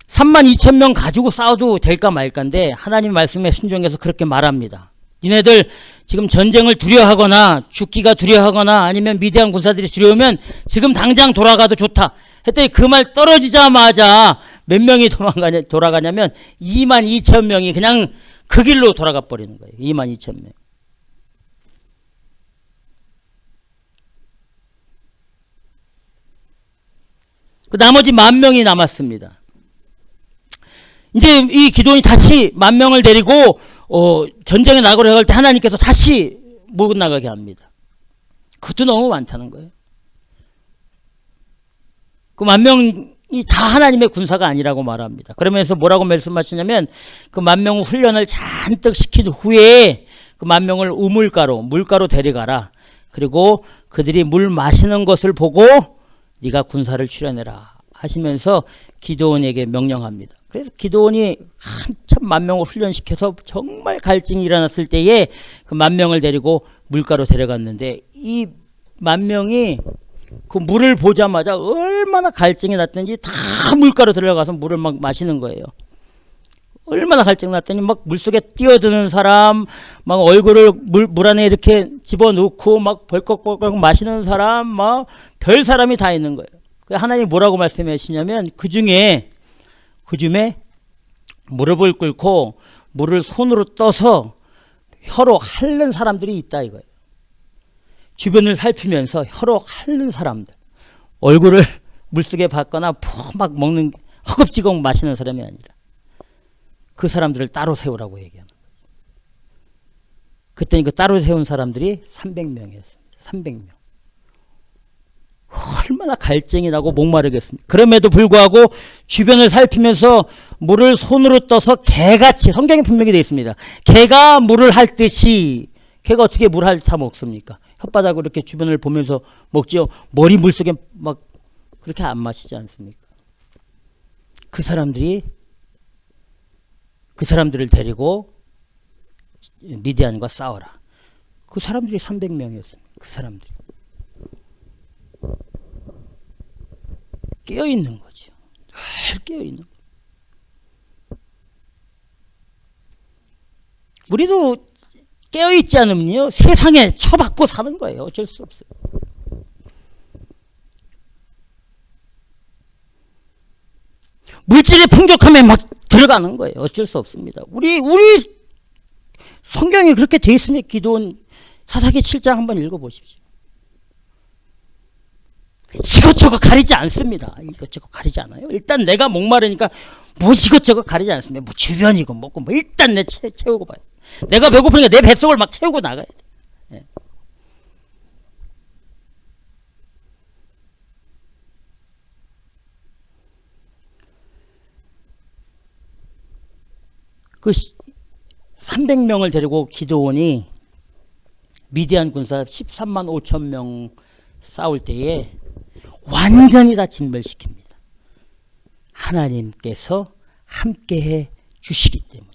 3만 2천 명 가지고 싸워도 될까 말까인데 하나님 말씀에 순종해서 그렇게 말합니다. 니네들 지금 전쟁을 두려워하거나 죽기가 두려워하거나 아니면 미디안 군사들이 두려우면 지금 당장 돌아가도 좋다 했더니 그 말 떨어지자마자 몇 명이 돌아가냐면 2만 2천 명이 그냥 그 길로 돌아가 버리는 거예요. 2만 2천 명. 그 나머지 1,000명이 남았습니다. 이제 이 기드온이 다시 10,000명을 데리고 전쟁에 나가려 할 때 하나님께서 다시 못 나가게 합니다. 그것도 너무 많다는 거예요. 그 10,000명이 다 하나님의 군사가 아니라고 말합니다. 그러면서 뭐라고 말씀하시냐면 그 10,000명 훈련을 잔뜩 시킨 후에 그 10,000명을 물가로 데려가라. 그리고 그들이 물 마시는 것을 보고 네가 군사를 출현해라 하시면서 기드온에게 명령합니다. 그래서 기드온이 한참 10,000명을 훈련시켜서 정말 갈증이 일어났을 때에 그 10,000명을 데리고 물가로 데려갔는데 이 10,000명이 그 물을 보자마자 얼마나 갈증이 났든지 다 물가로 들어가서 물을 막 마시는 거예요. 얼마나 갈증 났더니 막 물속에 뛰어드는 사람, 막 얼굴을 물 안에 이렇게 집어넣고 막 벌컥벌컥 마시는 사람, 막 별 사람이 다 있는 거예요. 하나님이 뭐라고 말씀하시냐면 그중에 무릎을 꿇고 물을 손으로 떠서 혀로 핥는 사람들이 있다 이거예요. 주변을 살피면서 혀로 핥는 사람들, 얼굴을 물속에 받거나 막 먹는 허겁지겁 마시는 사람이 아니라 그 사람들을 따로 세우라고 얘기하는 거예요. 그때 그 따로 세운 사람들이 300명이었습니다. 300명. 얼마나 갈증이 나고 목마르겠습니까? 그럼에도 불구하고 주변을 살피면서 물을 손으로 떠서 개같이, 성경에 분명히 되어 있습니다. 개가 물을 핥듯이, 개가 어떻게 물을 핥아 먹습니까? 혓바닥으로 이렇게 주변을 보면서 먹죠. 머리 물속에 막 그렇게 안 마시지 않습니까? 그 사람들을 데리고 미디안과 싸워라. 그 사람들이 300명이었습니다. 그 사람들이. 깨어있는 거죠. 늘 깨어있는 거죠. 우리도 깨어있지 않으면요 세상에 처박고 사는 거예요. 어쩔 수 없어요. 물질의 풍족함에 막 들어가는 거예요. 어쩔 수 없습니다. 우리 성경이 그렇게 돼 있으면 기도원 사사기 7장 한번 읽어보십시오. 이것저것 가리지 않습니다. 이것저것 가리지 않아요. 일단 내가 목마르니까 뭐 이것저것 가리지 않습니다. 뭐 주변이고 뭐고 뭐 일단 내 채우고 봐요. 내가 배고프니까 내 뱃속을 막 채우고 나가야 돼. 예. 그 300명을 데리고 기드온이 미디안 군사 13만 5천 명 싸울 때에 완전히 다 진멸시킵니다. 하나님께서 함께해 주시기 때문에.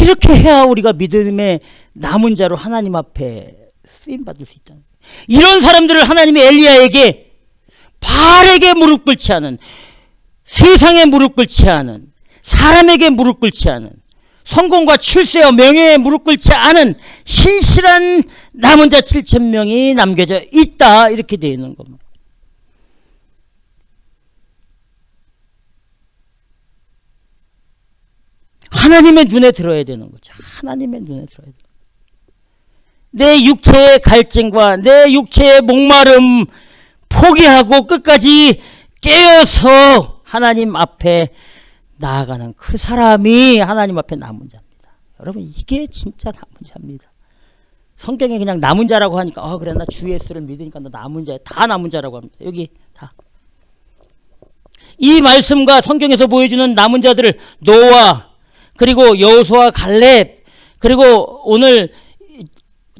이렇게 해야 우리가 믿음의 남은 자로 하나님 앞에 쓰임받을 수 있다는 거예요. 이런 사람들을 하나님이 엘리야에게 바알에게 무릎 꿇지 않은, 세상에 무릎 꿇지 않은, 사람에게 무릎 꿇지 않은, 성공과 출세와 명예에 무릎 꿇지 않은 신실한 남은 자 7,000명이 남겨져 있다, 이렇게 되어 있는 겁니다. 하나님의 눈에 들어야 되는 거죠. 하나님의 눈에 들어야 돼요. 내 육체의 갈증과 내 육체의 목마름 포기하고 끝까지 깨어서 하나님 앞에 나아가는 그 사람이 하나님 앞에 남은 자입니다. 여러분, 이게 진짜 남은 자입니다. 성경에 그냥 남은 자라고 하니까 그래, 나 주 예수를 믿으니까 나 남은 자야. 다 남은 자라고 합니다. 여기 다. 이 말씀과 성경에서 보여주는 남은 자들을 노아, 그리고 여호수아, 갈렙, 그리고 오늘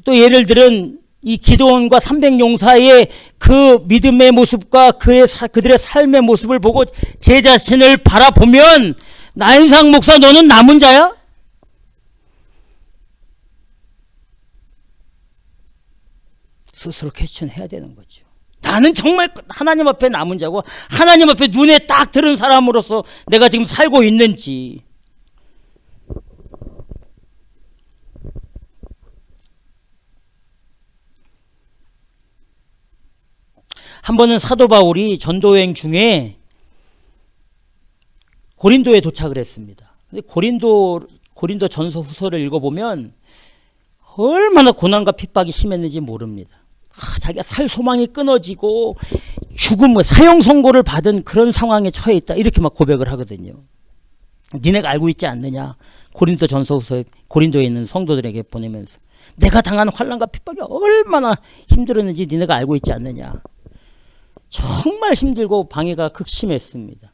또 예를 들은 이 기드온과 300용사의 그 믿음의 모습과 그들의 삶의 모습을 보고 제 자신을 바라보면, 나인상 목사, 너는 남은 자야? 스스로 퀘스천해야 되는 거죠. 나는 정말 하나님 앞에 남은 자고 하나님 앞에 눈에 딱 들은 사람으로서 내가 지금 살고 있는지. 한 번은 사도 바울이 전도여행 중에 고린도에 도착을 했습니다. 근데 고린도 전서 후서를 읽어보면 얼마나 고난과 핍박이 심했는지 모릅니다. 자기가 살 소망이 끊어지고 죽음의 사형 선고를 받은 그런 상황에 처해 있다, 이렇게 막 고백을 하거든요. 니네가 알고 있지 않느냐, 고린도 전서 후서 고린도에 있는 성도들에게 보내면서 내가 당한 환난과 핍박이 얼마나 힘들었는지 니네가 알고 있지 않느냐. 정말 힘들고 방해가 극심했습니다.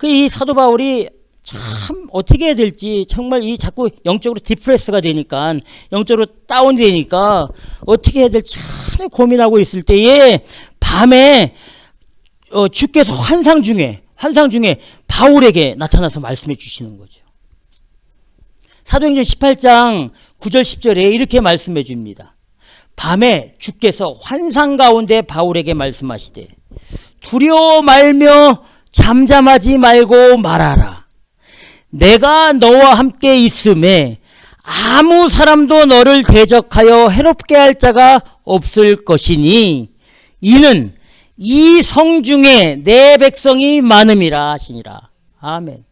이 사도 바울이 참 어떻게 해야 될지, 정말 이 자꾸 영적으로 디프레스가 되니까, 영적으로 다운이 되니까 어떻게 해야 될지 참 고민하고 있을 때에 밤에 주께서 환상 중에 바울에게 나타나서 말씀해 주시는 거죠. 사도행전 18장 9절 10절에 이렇게 말씀해 줍니다. 밤에 주께서 환상 가운데 바울에게 말씀하시되 두려워 말며 잠잠하지 말고 말하라. 내가 너와 함께 있음에 아무 사람도 너를 대적하여 해롭게 할 자가 없을 것이니 이는 이 성 중에 내 백성이 많음이라 하시니라. 아멘.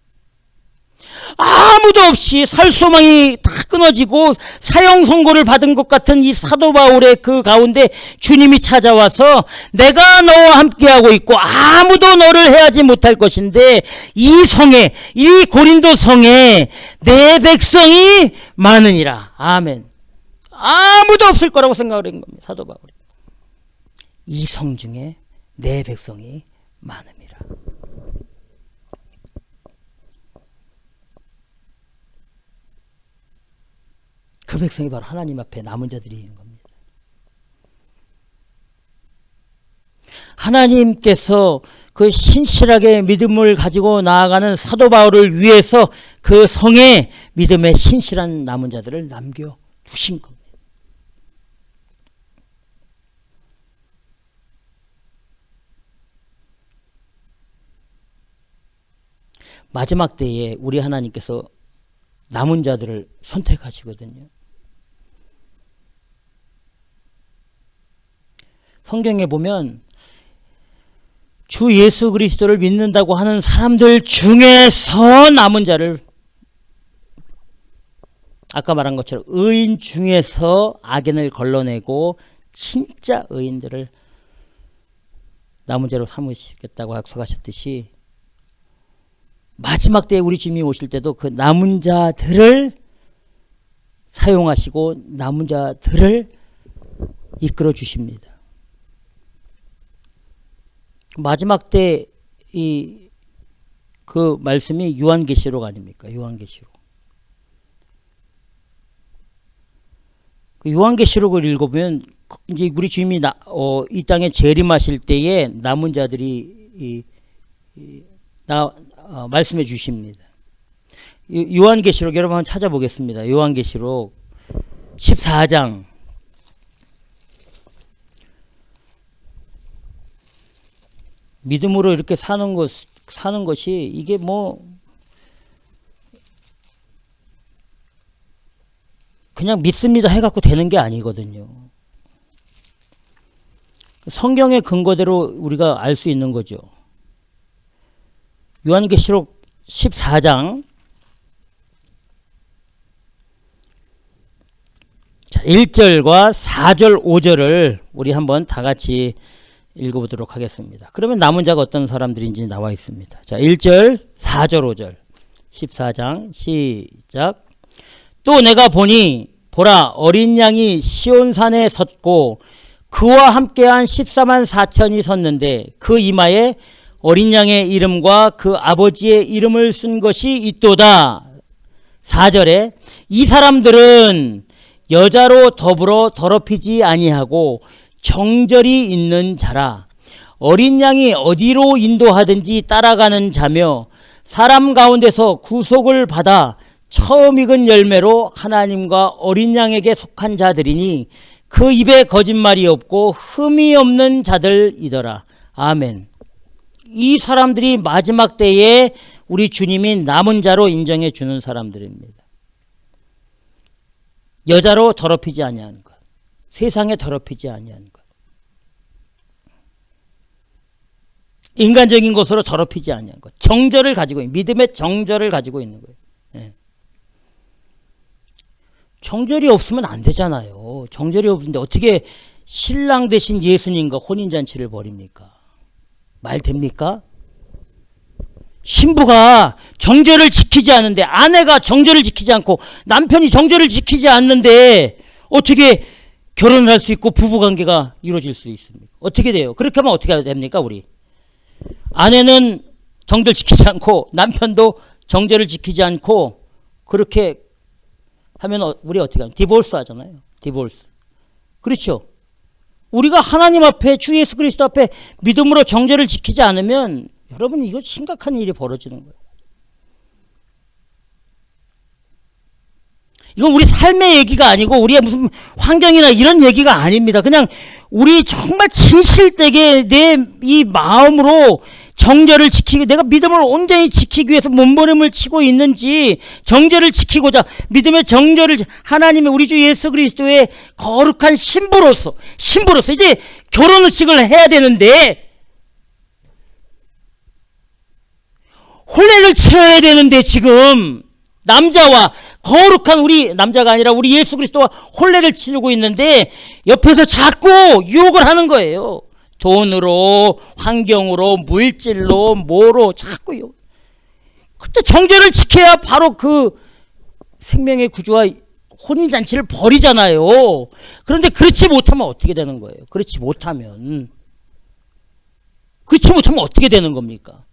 아무도 없이 살 소망이 다 끊어지고 사형 선고를 받은 것 같은 이 사도 바울의 그 가운데 주님이 찾아와서 내가 너와 함께하고 있고 아무도 너를 해하지 못할 것인데 이 성에, 이 고린도 성에 내 백성이 많으니라. 아멘. 아무도 없을 거라고 생각을 한 겁니다, 사도 바울이. 이 성 중에 내 백성이 많음이라. 그 백성이 바로 하나님 앞에 남은 자들이 있는 겁니다. 하나님께서 그 신실하게 믿음을 가지고 나아가는 사도 바울을 위해서 그 성에 믿음의 신실한 남은 자들을 남겨두신 겁니다. 마지막 때에 우리 하나님께서 남은 자들을 선택하시거든요. 성경에 보면 주 예수 그리스도를 믿는다고 하는 사람들 중에서 남은 자를, 아까 말한 것처럼 의인 중에서 악인을 걸러내고 진짜 의인들을 남은 자로 삼으시겠다고 약속하셨듯이 마지막 때에 우리 주님이 오실 때도 그 남은 자들을 사용하시고 남은 자들을 이끌어 주십니다. 마지막 때 그 말씀이 요한계시록 아닙니까? 요한계시록. 그 요한계시록을 읽어보면 이제 우리 주님이 이 땅에 재림하실 때에 남은 자들이 말씀해 주십니다. 요한계시록 여러분 한번 찾아보겠습니다. 요한계시록 14장 믿음으로 이렇게 사는 것이 이게 뭐 그냥 믿습니다 해갖고 되는 게 아니거든요. 성경의 근거대로 우리가 알 수 있는 거죠. 요한계시록 14장 1절과 4절 5절을 우리 한번 다 같이 읽어보도록 하겠습니다. 그러면 남은 자가 어떤 사람들인지 나와 있습니다. 자, 1절 4절 5절 14장 시작. 또 내가 보니 보라 어린 양이 시온산에 섰고 그와 함께한 14만 4천이 섰는데 그 이마에 어린 양의 이름과 그 아버지의 이름을 쓴 것이 있도다. 4절에 이 사람들은 여자로 더불어 더럽히지 아니하고 정절이 있는 자라. 어린 양이 어디로 인도하든지 따라가는 자며 사람 가운데서 구속을 받아 처음 익은 열매로 하나님과 어린 양에게 속한 자들이니 그 입에 거짓말이 없고 흠이 없는 자들이더라. 아멘. 이 사람들이 마지막 때에 우리 주님이 남은 자로 인정해 주는 사람들입니다. 여자로 더럽히지 아니하는 것, 세상에 더럽히지 아니하는 것, 인간적인 것으로 더럽히지 아니하는 것, 정절을 가지고 있는, 믿음의 정절을 가지고 있는 거예요. 네. 정절이 없으면 안 되잖아요. 정절이 없는데 어떻게 신랑 대신 예수님과 혼인잔치를 벌입니까? 말 됩니까? 신부가 정절을 지키지 않는데, 아내가 정절을 지키지 않고 남편이 정절을 지키지 않는데 어떻게 결혼을 할 수 있고 부부관계가 이루어질 수 있습니까? 어떻게 돼요? 그렇게 하면 어떻게 됩니까? 우리 아내는 정절 지키지 않고 남편도 정절을 지키지 않고 그렇게 하면 우리 어떻게 하면 디볼스 하잖아요. 디볼스. 그렇죠? 우리가 하나님 앞에 주 예수 그리스도 앞에 믿음으로 정죄를 지키지 않으면 여러분 이거 심각한 일이 벌어지는 거예요. 이건 우리 삶의 얘기가 아니고 우리의 무슨 환경이나 이런 얘기가 아닙니다. 그냥 우리 정말 진실되게 내 이 마음으로 정죄를 지키고 내가 믿음을 온전히 지키기 위해서 몸부림을 치고 있는지, 정죄를 지키고자 믿음의 정죄를 하나님의 우리 주 예수 그리스도의 거룩한 신부로서 이제 결혼식을 해야 되는데 혼례를 치러야 되는데 지금 남자와 거룩한 우리 남자가 아니라 우리 예수 그리스도와 혼례를 치르고 있는데 옆에서 자꾸 유혹을 하는 거예요. 돈으로, 환경으로, 물질로, 뭐로 자꾸요. 그때 정죄를 지켜야 바로 그 생명의 구주와 혼인잔치를 벌이잖아요. 그런데 그렇지 못하면 어떻게 되는 거예요? 그렇지 못하면 어떻게 되는 겁니까?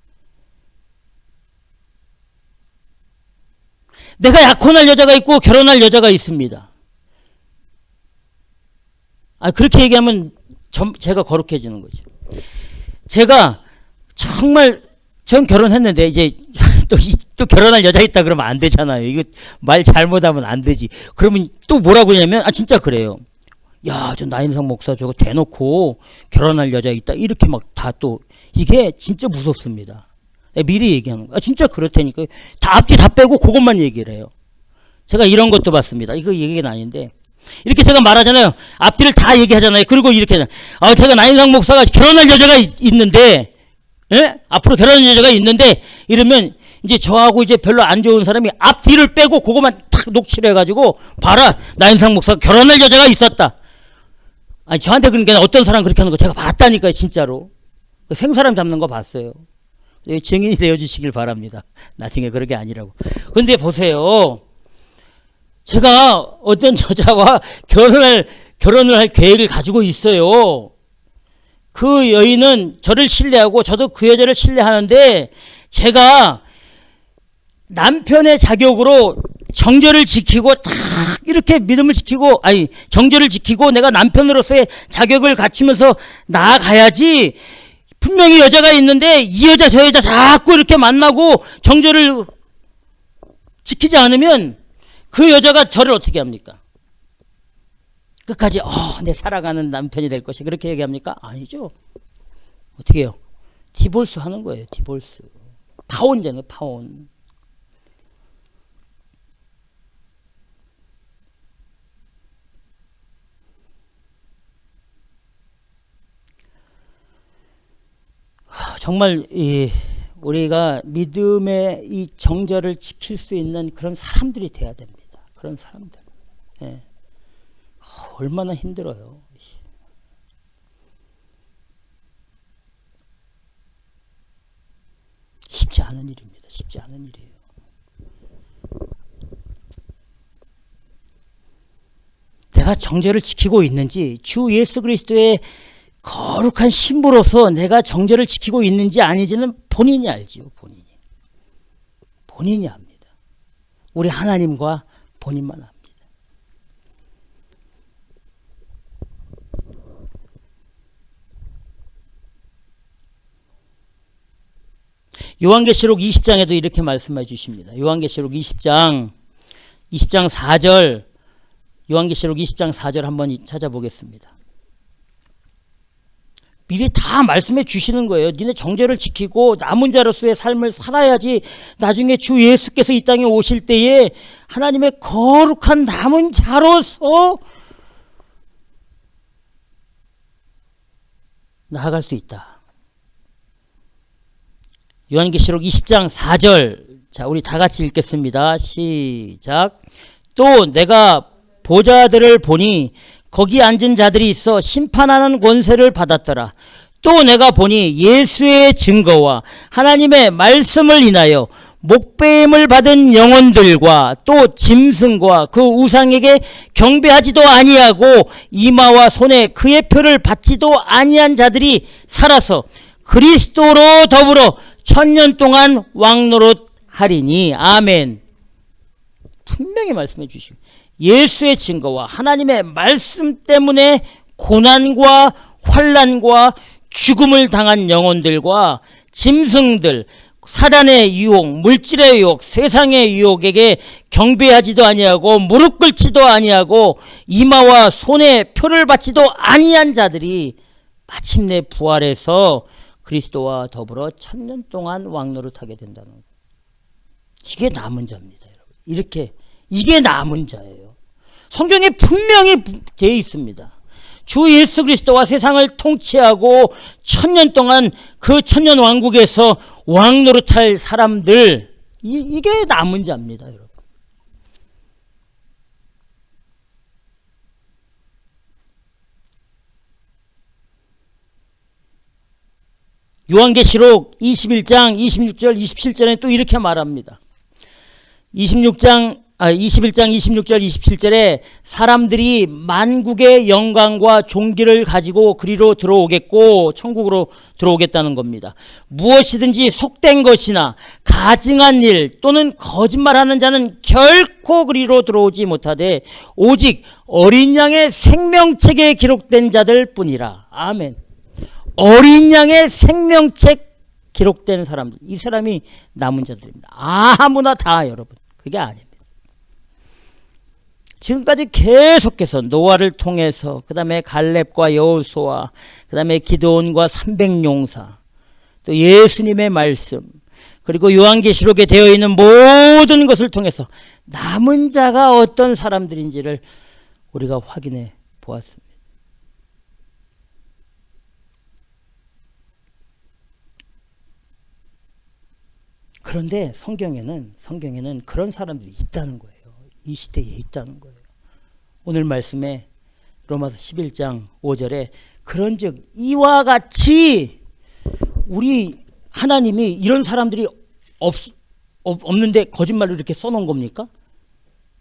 내가 약혼할 여자가 있고 결혼할 여자가 있습니다. 그렇게 얘기하면 제가 거룩해지는 거죠. 제가 정말 전 결혼했는데 이제 또 결혼할 여자 있다 그러면 안 되잖아요. 이거 말 잘못하면 안 되지. 그러면 또 뭐라고 그러냐면 진짜 그래요. 야, 저 나인상 목사 저거 대놓고 결혼할 여자 있다 이렇게 막 다 또 이게 진짜 무섭습니다. 미리 얘기하는 거. 진짜 그렇다니까. 다 앞뒤 다 빼고 그것만 얘기를 해요. 제가 이런 것도 봤습니다. 이거 얘기는 아닌데 이렇게 제가 말하잖아요. 앞뒤를 다 얘기하잖아요. 그리고 이렇게 제가 나인상 목사가 결혼할 여자가 있는데 예? 앞으로 결혼할 여자가 있는데 이러면 이제 저하고 이제 별로 안 좋은 사람이 앞뒤를 빼고 그것만 탁 녹취를 해가지고 봐라 나인상 목사가 결혼할 여자가 있었다. 아니 저한테 그러니까 어떤 사람 그렇게 하는 거 제가 봤다니까요. 진짜로 생사람 잡는 거 봤어요. 증인이 되어주시길 바랍니다. 나중에 그런 게 아니라고. 근데 보세요. 제가 어떤 여자와 결혼을 할 계획을 가지고 있어요. 그 여인은 저를 신뢰하고 저도 그 여자를 신뢰하는데 제가 남편의 자격으로 정절을 지키고 딱 이렇게 믿음을 지키고 정절을 지키고 내가 남편으로서의 자격을 갖추면서 나아가야지. 분명히 여자가 있는데 이 여자 저 여자 자꾸 이렇게 만나고 정절을 지키지 않으면 그 여자가 저를 어떻게 합니까? 끝까지 내 살아가는 남편이 될 것이 그렇게 얘기합니까? 아니죠. 어떻게 해요? 디볼스 하는 거예요. 디볼스. 파혼잖아요. 파혼. 정말 우리가 믿음의 이 정절을 지킬 수 있는 그런 사람들이 돼야 됩니다. 그런 사람들. 예. 얼마나 힘들어요. 쉽지 않은 일입니다. 쉽지 않은 일이에요. 내가 정절을 지키고 있는지 주 예수 그리스도의 거룩한 신부로서 내가 정절을 지키고 있는지 아닌지는 본인이 알지요. 본인이 압니다. 우리 하나님과 본인만 압니다. 요한계시록 20장에도 이렇게 말씀해 주십니다. 요한계시록 20장 4절 요한계시록 20장 4절 한번 찾아보겠습니다. 미리 다 말씀해 주시는 거예요. 니네 정죄를 지키고 남은 자로서의 삶을 살아야지 나중에 주 예수께서 이 땅에 오실 때에 하나님의 거룩한 남은 자로서 나아갈 수 있다. 요한계시록 20장 4절 자 우리 다 같이 읽겠습니다. 시작. 또 내가 보좌들을 보니 거기 앉은 자들이 있어 심판하는 권세를 받았더라. 또 내가 보니 예수의 증거와 하나님의 말씀을 인하여 목배임을 받은 영혼들과 또 짐승과 그 우상에게 경배하지도 아니하고 이마와 손에 그의 표를 받지도 아니한 자들이 살아서 그리스도로 더불어 1000년 동안 왕노릇하리니. 아멘. 분명히 말씀해 주시고 예수의 증거와 하나님의 말씀 때문에 고난과 환난과 죽음을 당한 영혼들과 짐승들, 사단의 유혹, 물질의 유혹, 세상의 유혹에게 경배하지도 아니하고 무릎 꿇지도 아니하고 이마와 손에 표를 받지도 아니한 자들이 마침내 부활해서 그리스도와 더불어 1000년 동안 왕노릇하게 된다는 거예요. 이게 남은 자입니다, 여러분. 이렇게 이게 남은 자예요. 성경에 분명히 되어 있습니다. 주 예수 그리스도와 세상을 통치하고 1000년 동안 그 천년 왕국에서 왕노릇할 사람들, 이게 남은 자입니다, 여러분. 요한계시록 21장 26절 27절에 또 이렇게 말합니다. 21장 26절 27절에 사람들이 만국의 영광과 존귀를 가지고 그리로 들어오겠고 천국으로 들어오겠다는 겁니다. 무엇이든지 속된 것이나 가증한 일 또는 거짓말하는 자는 결코 그리로 들어오지 못하되 오직 어린 양의 생명책에 기록된 자들 뿐이라. 아멘. 어린 양의 생명책 기록된 사람들, 이 사람이 남은 자들입니다. 아무나 다 여러분, 그게 아닙니다. 지금까지 계속해서 노아를 통해서, 그 다음에 갈렙과 여호수아, 그 다음에 기드온과 300용사, 또 예수님의 말씀, 그리고 요한계시록에 되어 있는 모든 것을 통해서 남은 자가 어떤 사람들인지를 우리가 확인해 보았습니다. 그런데 성경에는 그런 사람들이 있다는 거예요. 이 시대에 있다는 거예요. 오늘 말씀에 로마서 11장 5절에 그런즉 이와 같이 우리 하나님이 이런 사람들이 없는데 거짓말로 이렇게 써놓은 겁니까?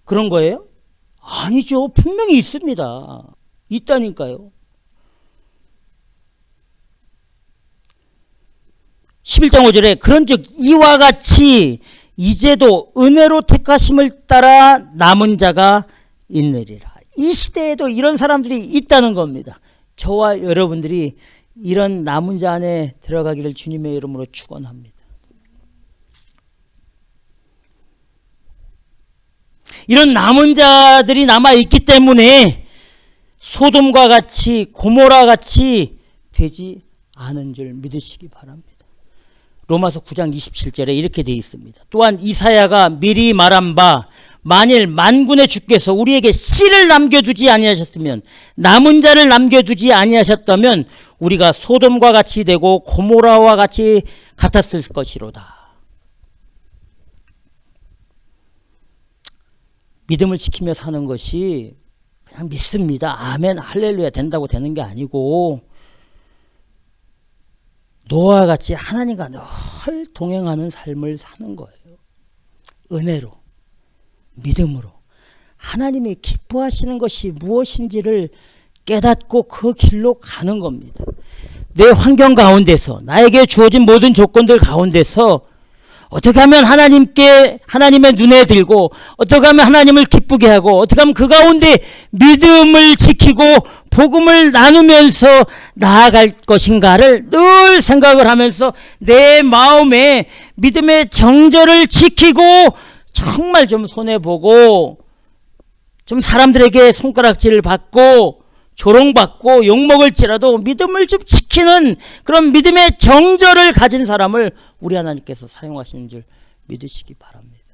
그런 거예요? 아니죠. 분명히 있습니다. 있다니까요. 11장 5절에 그런즉 이와 같이 이제도 은혜로 택하심을 따라 남은 자가 있느리라. 이 시대에도 이런 사람들이 있다는 겁니다. 저와 여러분들이 이런 남은 자 안에 들어가기를 주님의 이름으로 축원합니다. 이런 남은 자들이 남아있기 때문에 소돔과 같이 고모라 같이 되지 않은 줄 믿으시기 바랍니다. 로마서 9장 27절에 이렇게 되어 있습니다. 또한 이사야가 미리 말한 바 만일 만군의 주께서 우리에게 씨를 남겨두지 아니하셨으면, 남은 자를 남겨두지 아니하셨다면 우리가 소돔과 같이 되고 고모라와 같이 같았을 것이로다. 믿음을 지키며 사는 것이 그냥 믿습니다, 아멘, 할렐루야 된다고 되는 게 아니고, 노아와 같이 하나님과 늘 동행하는 삶을 사는 거예요. 은혜로, 믿음으로 하나님이 기뻐하시는 것이 무엇인지를 깨닫고 그 길로 가는 겁니다. 내 환경 가운데서, 나에게 주어진 모든 조건들 가운데서 어떻게 하면 하나님의 눈에 들고, 어떻게 하면 하나님을 기쁘게 하고, 어떻게 하면 그 가운데 믿음을 지키고 복음을 나누면서 나아갈 것인가를 늘 생각을 하면서 내 마음에 믿음의 정절을 지키고 정말 좀 손해보고 좀 사람들에게 손가락질을 받고 조롱받고 욕먹을지라도 믿음을 좀 지키는 그런 믿음의 정절을 가진 사람을 우리 하나님께서 사용하시는 줄 믿으시기 바랍니다.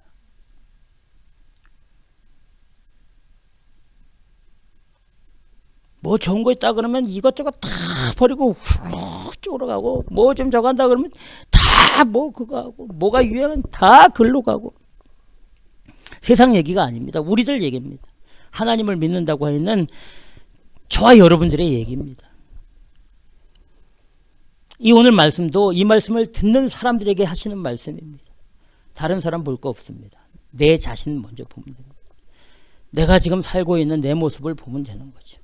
뭐 좋은 거 있다 그러면 이것저것 다 버리고 훅 쫄아가고, 뭐 좀 저거 한다 그러면 다 뭐 그거 하고, 뭐가 유행은 다 글로 가고. 세상 얘기가 아닙니다. 우리들 얘기입니다. 하나님을 믿는다고 하는 저와 여러분들의 얘기입니다. 이 오늘 말씀도 이 말씀을 듣는 사람들에게 하시는 말씀입니다. 다른 사람 볼 거 없습니다. 내 자신 먼저 보면 됩니다. 내가 지금 살고 있는 내 모습을 보면 되는 거죠.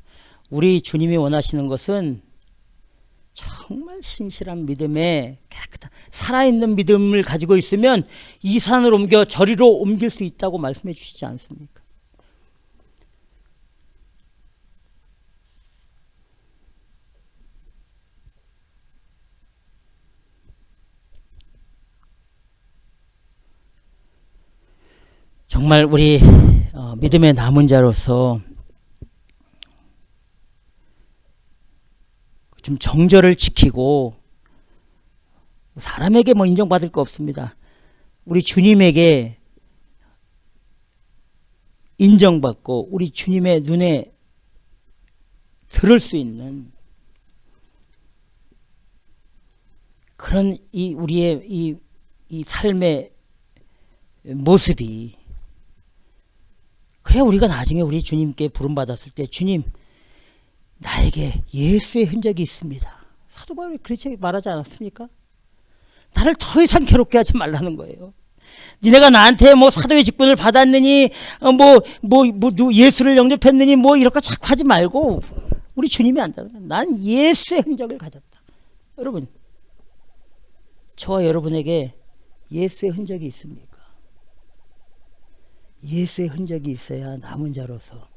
우리 주님이 원하시는 것은 정말 신실한 믿음에 깨끗한 살아있는 믿음을 가지고 있으면 이 산을 옮겨 저리로 옮길 수 있다고 말씀해 주시지 않습니까? 정말 우리 믿음의 남은 자로서 좀 정절을 지키고, 사람에게 뭐 인정받을 거 없습니다. 우리 주님에게 인정받고 우리 주님의 눈에 들을 수 있는 그런 우리의 이 삶의 모습이, 그래야 우리가 나중에 우리 주님께 부름받았을 때 주님, 나에게 예수의 흔적이 있습니다. 사도 바울이 그렇게 말하지 않았습니까? 나를 더 이상 괴롭게 하지 말라는 거예요. 니네가 나한테 뭐 사도의 직분을 받았느니, 예수를 영접했느니, 뭐 이렇게 자꾸 하지 말고, 우리 주님이 안다는 거예요. 난 예수의 흔적을 가졌다. 여러분, 저와 여러분에게 예수의 흔적이 있습니까? 예수의 흔적이 있어야 남은 자로서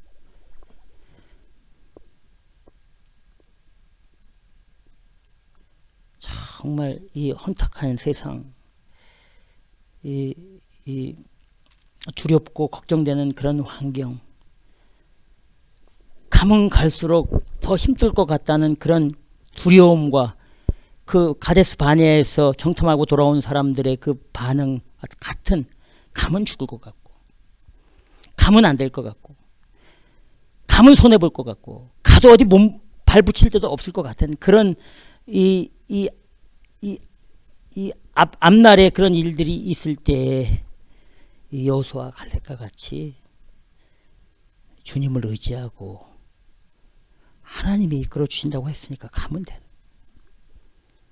정말 이 혼탁한 세상, 이 두렵고 걱정되는 그런 환경, 가면 갈수록 더 힘들 것 같다는 그런 두려움과 그 가데스 바네아에서 정탐하고 돌아온 사람들의 그 반응 같은, 가면 죽을 것 같고, 가면 안 될 것 같고, 가면 손해 볼 것 같고, 가도 어디 발 붙일 데도 없을 것 같은 그런 앞날에 그런 일들이 있을 때 이 여호수아와 갈렙과 같이 주님을 의지하고 하나님이 이끌어 주신다고 했으니까 가면 되는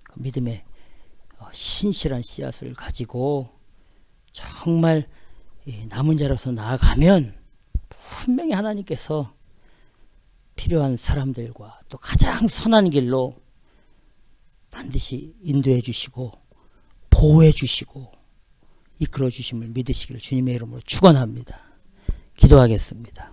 그 믿음의 신실한 씨앗을 가지고 정말 남은 자로서 나아가면 분명히 하나님께서 필요한 사람들과 또 가장 선한 길로 반드시 인도해 주시고 보호해 주시고 이끌어 주심을 믿으시기를 주님의 이름으로 축원합니다. 기도하겠습니다.